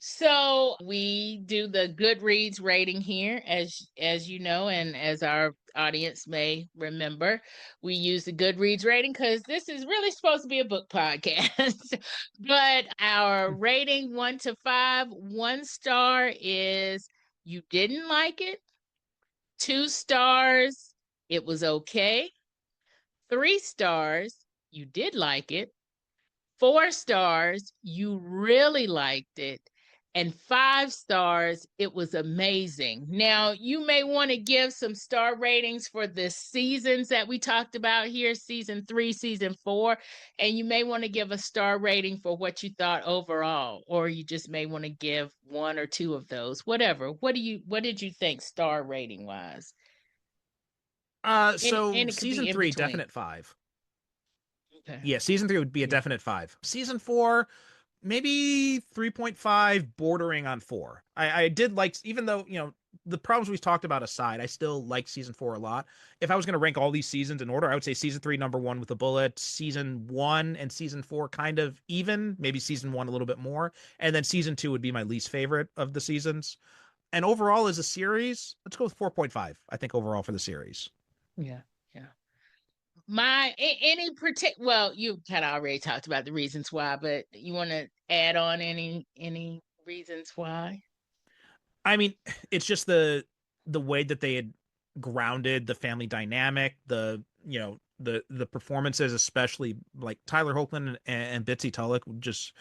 So we do the Goodreads rating here, as you know, and as our audience may remember, we use the Goodreads rating because this is really supposed to be a book podcast. But our rating 1 to 5, 1 star is you didn't like it. 2 stars, it was okay. 3 stars, you did like it. 4 stars, you really liked it. And 5 stars, it was amazing. Now, you may want to give some star ratings for the seasons that we talked about here, season 3, season 4, and you may want to give a star rating for what you thought overall, or you just may want to give 1 or 2 of those, whatever. What did you think star rating wise? So And it could be season in 3, between. definite 5. Okay. Yeah, season 3 would be a Yeah. definite 5. Season 4, maybe 3.5, bordering on 4. I did like, even though, the problems we've talked about aside, I still like season 4 a lot. If I was going to rank all these seasons in order, I would say season 3 number 1 with a bullet, season 1 and season 4 kind of even, maybe season 1 a little bit more, and then season 2 would be my least favorite of the seasons. And overall as a series, let's go with 4.5, I think, overall for the series. Yeah. Yeah. Any particular, well, you kind of already talked about the reasons why, but you want to add on any reasons why? I mean, it's just the way that they had grounded the family dynamic, the performances, especially like Tyler Hoechlin and Bitsy Tulloch, just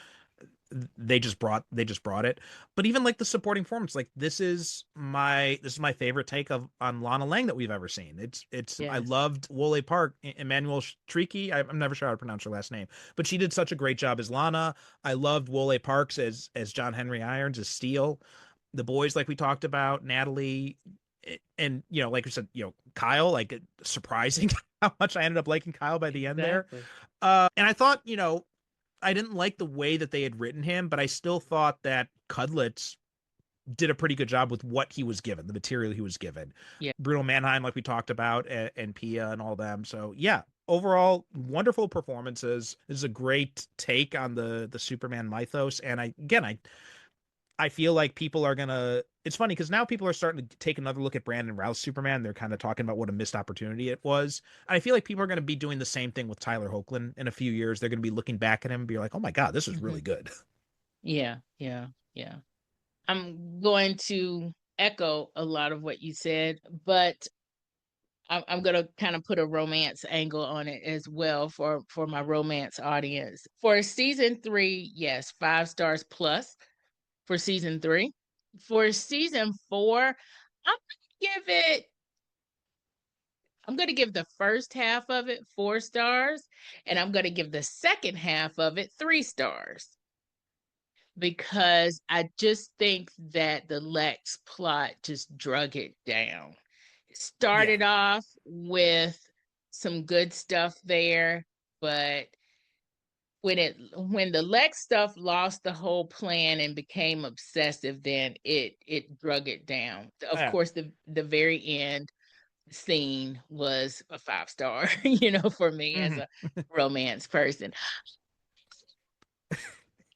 they just brought it. But even like the supporting performance, like this is my favorite take of on Lana Lang that we've ever seen. I Yes. loved Wole Park, Emmanuel Triki. I'm never sure how to pronounce her last name, but she did such a great job as Lana. I loved Wole Parks as John Henry Irons as Steele. The boys, like we talked about, Natalie, and like we said, Kyle, like surprising how much I ended up liking Kyle by the end there. Exactly. And I thought, I didn't like the way that they had written him, but I still thought that Cudlitz did a pretty good job with what he was given, the material he was given. Yeah. Bruno Mannheim, like we talked about, and Pia and all them. So yeah, overall, wonderful performances. This is a great take on the Superman mythos. And I feel like people are gonna. It's funny because now people are starting to take another look at Brandon Routh's Superman. They're kind of talking about what a missed opportunity it was. And I feel like people are going to be doing the same thing with Tyler Hoechlin in a few years. They're going to be looking back at him and be like, "Oh my God, this was Hmm. really good." Yeah. Yeah. Yeah. I'm going to echo a lot of what you said, but I'm going to kind of put a romance angle on it as well for my romance audience. For season 3, yes, 5 stars plus for season 3. For season 4, give it I'm going to give the first half of it 4 stars, and I'm going to give the second half of it 3 stars because I just think that the Lex plot just drug it down. It Yeah, started off with some good stuff there, but when the Lex stuff lost the whole plan and became obsessive, then it drug it down. Of yeah. course, the very end scene was a 5 star, for me as Hmm. a romance person.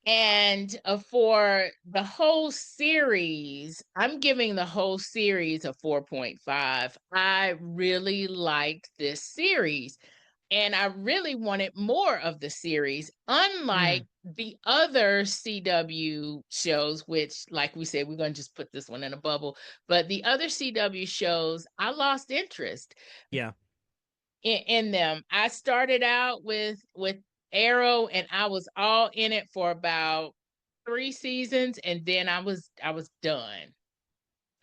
And for the whole series, I'm giving the whole series a 4.5. I really liked this series and I really wanted more of the series, unlike Hmm. the other CW shows, which, like we said, we're going to just put this one in a bubble. But the other CW shows, I lost interest Yeah. in them. I started out with Arrow, and I was all in it for about 3 seasons, and then I was done.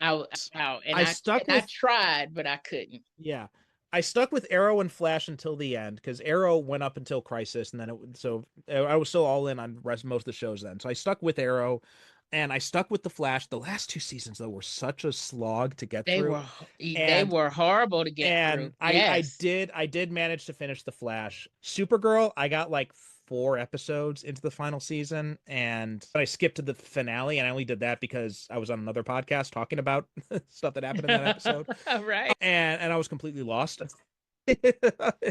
Out, and I I stuck and I with tried, but I couldn't. Yeah. I stuck with Arrow and Flash until the end because Arrow went up until Crisis, and then I was still all in on most of the shows then. So I stuck with Arrow, and I stuck with the Flash. The last 2 seasons though were such a slog to get They through, were they and were horrible to get through. I Yes, did manage to finish the Flash. Supergirl, I got like 4 episodes into the final season, and I skipped to the finale, and I only did that because I was on another podcast talking about stuff that happened in that episode, right. and I was completely lost.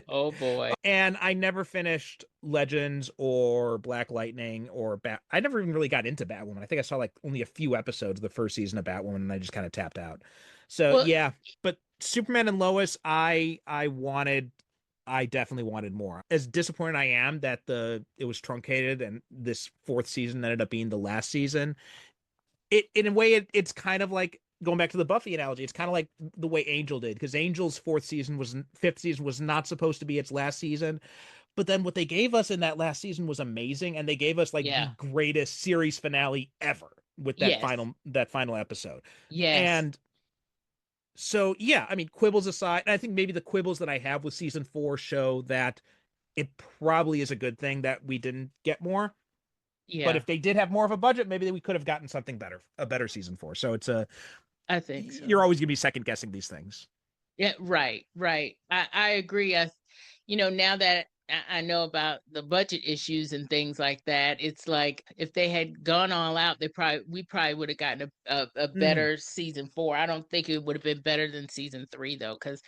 Oh boy. And I never finished Legends or Black Lightning or I never even really got into Batwoman. I think I saw like only a few episodes of the first season of Batwoman and I just kind of tapped out. So Well, yeah, but Superman and Lois, I definitely wanted more. As disappointed I am that it was truncated and this fourth season ended up being the last season. It in a way it's kind of like going back to the Buffy analogy. It's kind of like the way Angel did, because Angel's fifth season was not supposed to be its last season. But then what they gave us in that last season was amazing, and they gave us like the yeah. greatest series finale ever with Yes. that final episode. Yes. And so yeah, I mean, quibbles aside, I think maybe the quibbles that I have with season 4 show that it probably is a good thing that we didn't get more. But Yeah. if they did have more of a budget, maybe we could have gotten something better, a better season 4. So I think you're so. always gonna be second guessing these things. Yeah, right, right. I agree. Now that I know about the budget issues and things like that, it's like if they had gone all out, we probably would have gotten a Mm-hmm. better season 4. I don't think it would have been better than season 3 though, because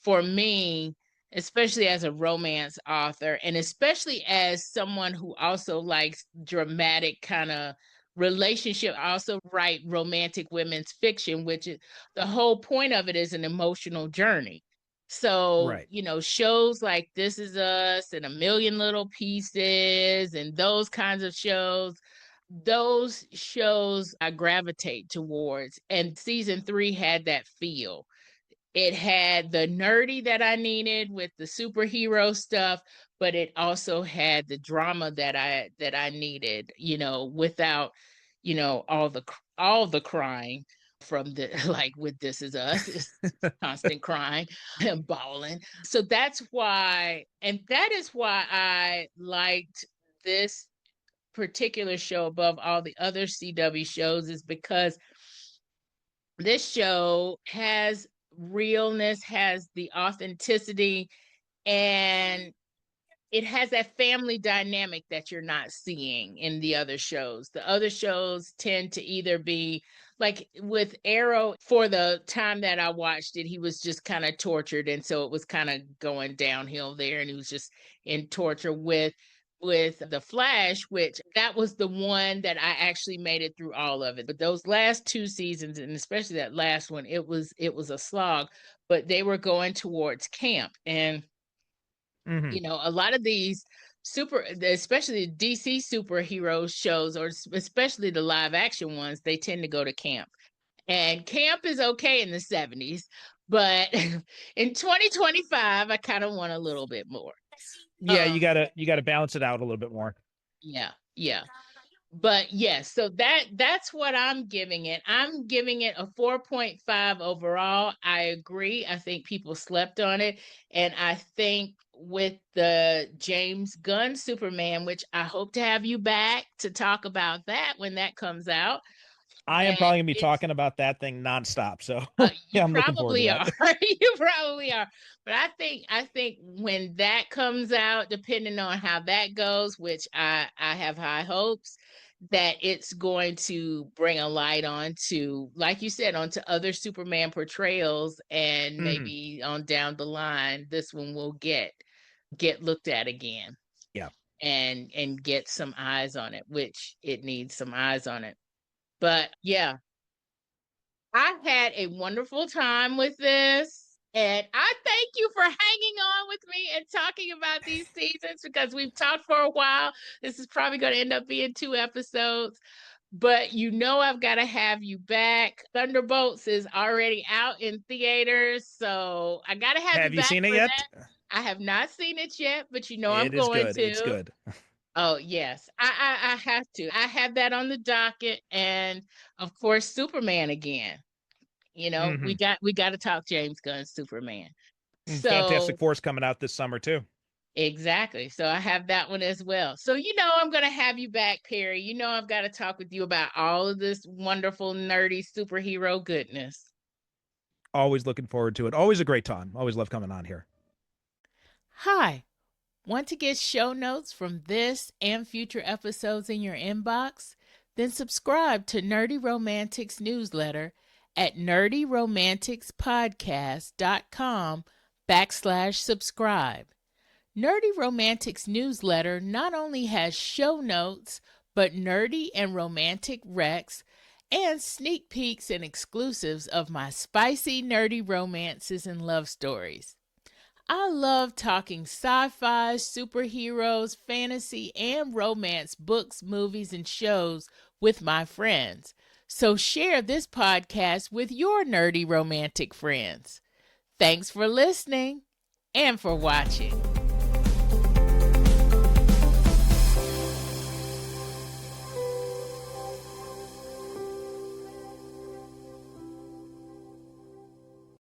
for me, especially as a romance author, and especially as someone who also likes dramatic kind of relationship, I also write romantic women's fiction, which is the whole point of it is an emotional journey. So, Right. shows like This Is Us and A Million Little Pieces and those shows I gravitate towards. And season 3 had that feel. It had the nerdy that I needed with the superhero stuff, but it also had the drama that I needed, without, all the crying from the like with This Is Us, it's constant crying and bawling. So that is why I liked this particular show above all the other CW shows, is because this show has realness, has the authenticity, and it has that family dynamic that you're not seeing in the other shows. The other shows tend to either be like with Arrow, for the time that I watched it, he was just kind of tortured. And so it was kind of going downhill there. And he was just in torture with the Flash, which that was the one that I actually made it through all of it. But those last two seasons, and especially that last one, it was a slog. But they were going towards camp. And Mm-hmm. a lot of these especially the DC superhero shows, or especially the live action ones, they tend to go to camp. And camp is okay in the 70s, but in 2025, I kind of want a little bit more. Yeah, Um, you gotta balance it out a little bit more. yeah, yeah. But yes, so that's what I'm giving it. I'm giving it a 4.5 overall. I agree. I think people slept on it. And I think with the James Gunn Superman, which I hope to have you back to talk about that when that comes out, I am that probably gonna be it's talking about that thing nonstop. So you yeah, I'm looking forward to probably are. that. You probably are. But I think when that comes out, depending on how that goes, which I have high hopes, that it's going to bring a light on to, like you said, onto other Superman portrayals, and Mm-hmm. maybe on down the line, this one will get looked at again, Yeah. and get some eyes on it, which it needs some eyes on it. But yeah, I had a wonderful time with this. And I thank you for hanging on with me and talking about these seasons, because we've talked for a while. This is probably going to end up being 2 episodes, but I've got to have you back. Thunderbolts is already out in theaters, so I got to have you Have you back seen it for yet? that. I have not seen it yet, but I'm It is going good. It's to. good. Oh yes, I have to. I have that on the docket, and of course, Superman again. Mm-hmm. We got to talk James Gunn Superman. And Fantastic So Four's coming out this summer too. exactly. So I have that one as well. So I'm gonna have you back, Perry. I've got to talk with you about all of this wonderful nerdy superhero goodness. Always looking forward to it. Always a great time. Always love coming on here. Hi. Want to get show notes from this and future episodes in your inbox? Then subscribe to Nerdy Romantics newsletter at nerdyromanticspodcast.com subscribe. Nerdy Romantics newsletter not only has show notes, but nerdy and romantic recs and sneak peeks and exclusives of my spicy nerdy romances and love stories. I love talking sci-fi, superheroes, fantasy, and romance books, movies, and shows with my friends. So share this podcast with your nerdy romantic friends. Thanks for listening and for watching.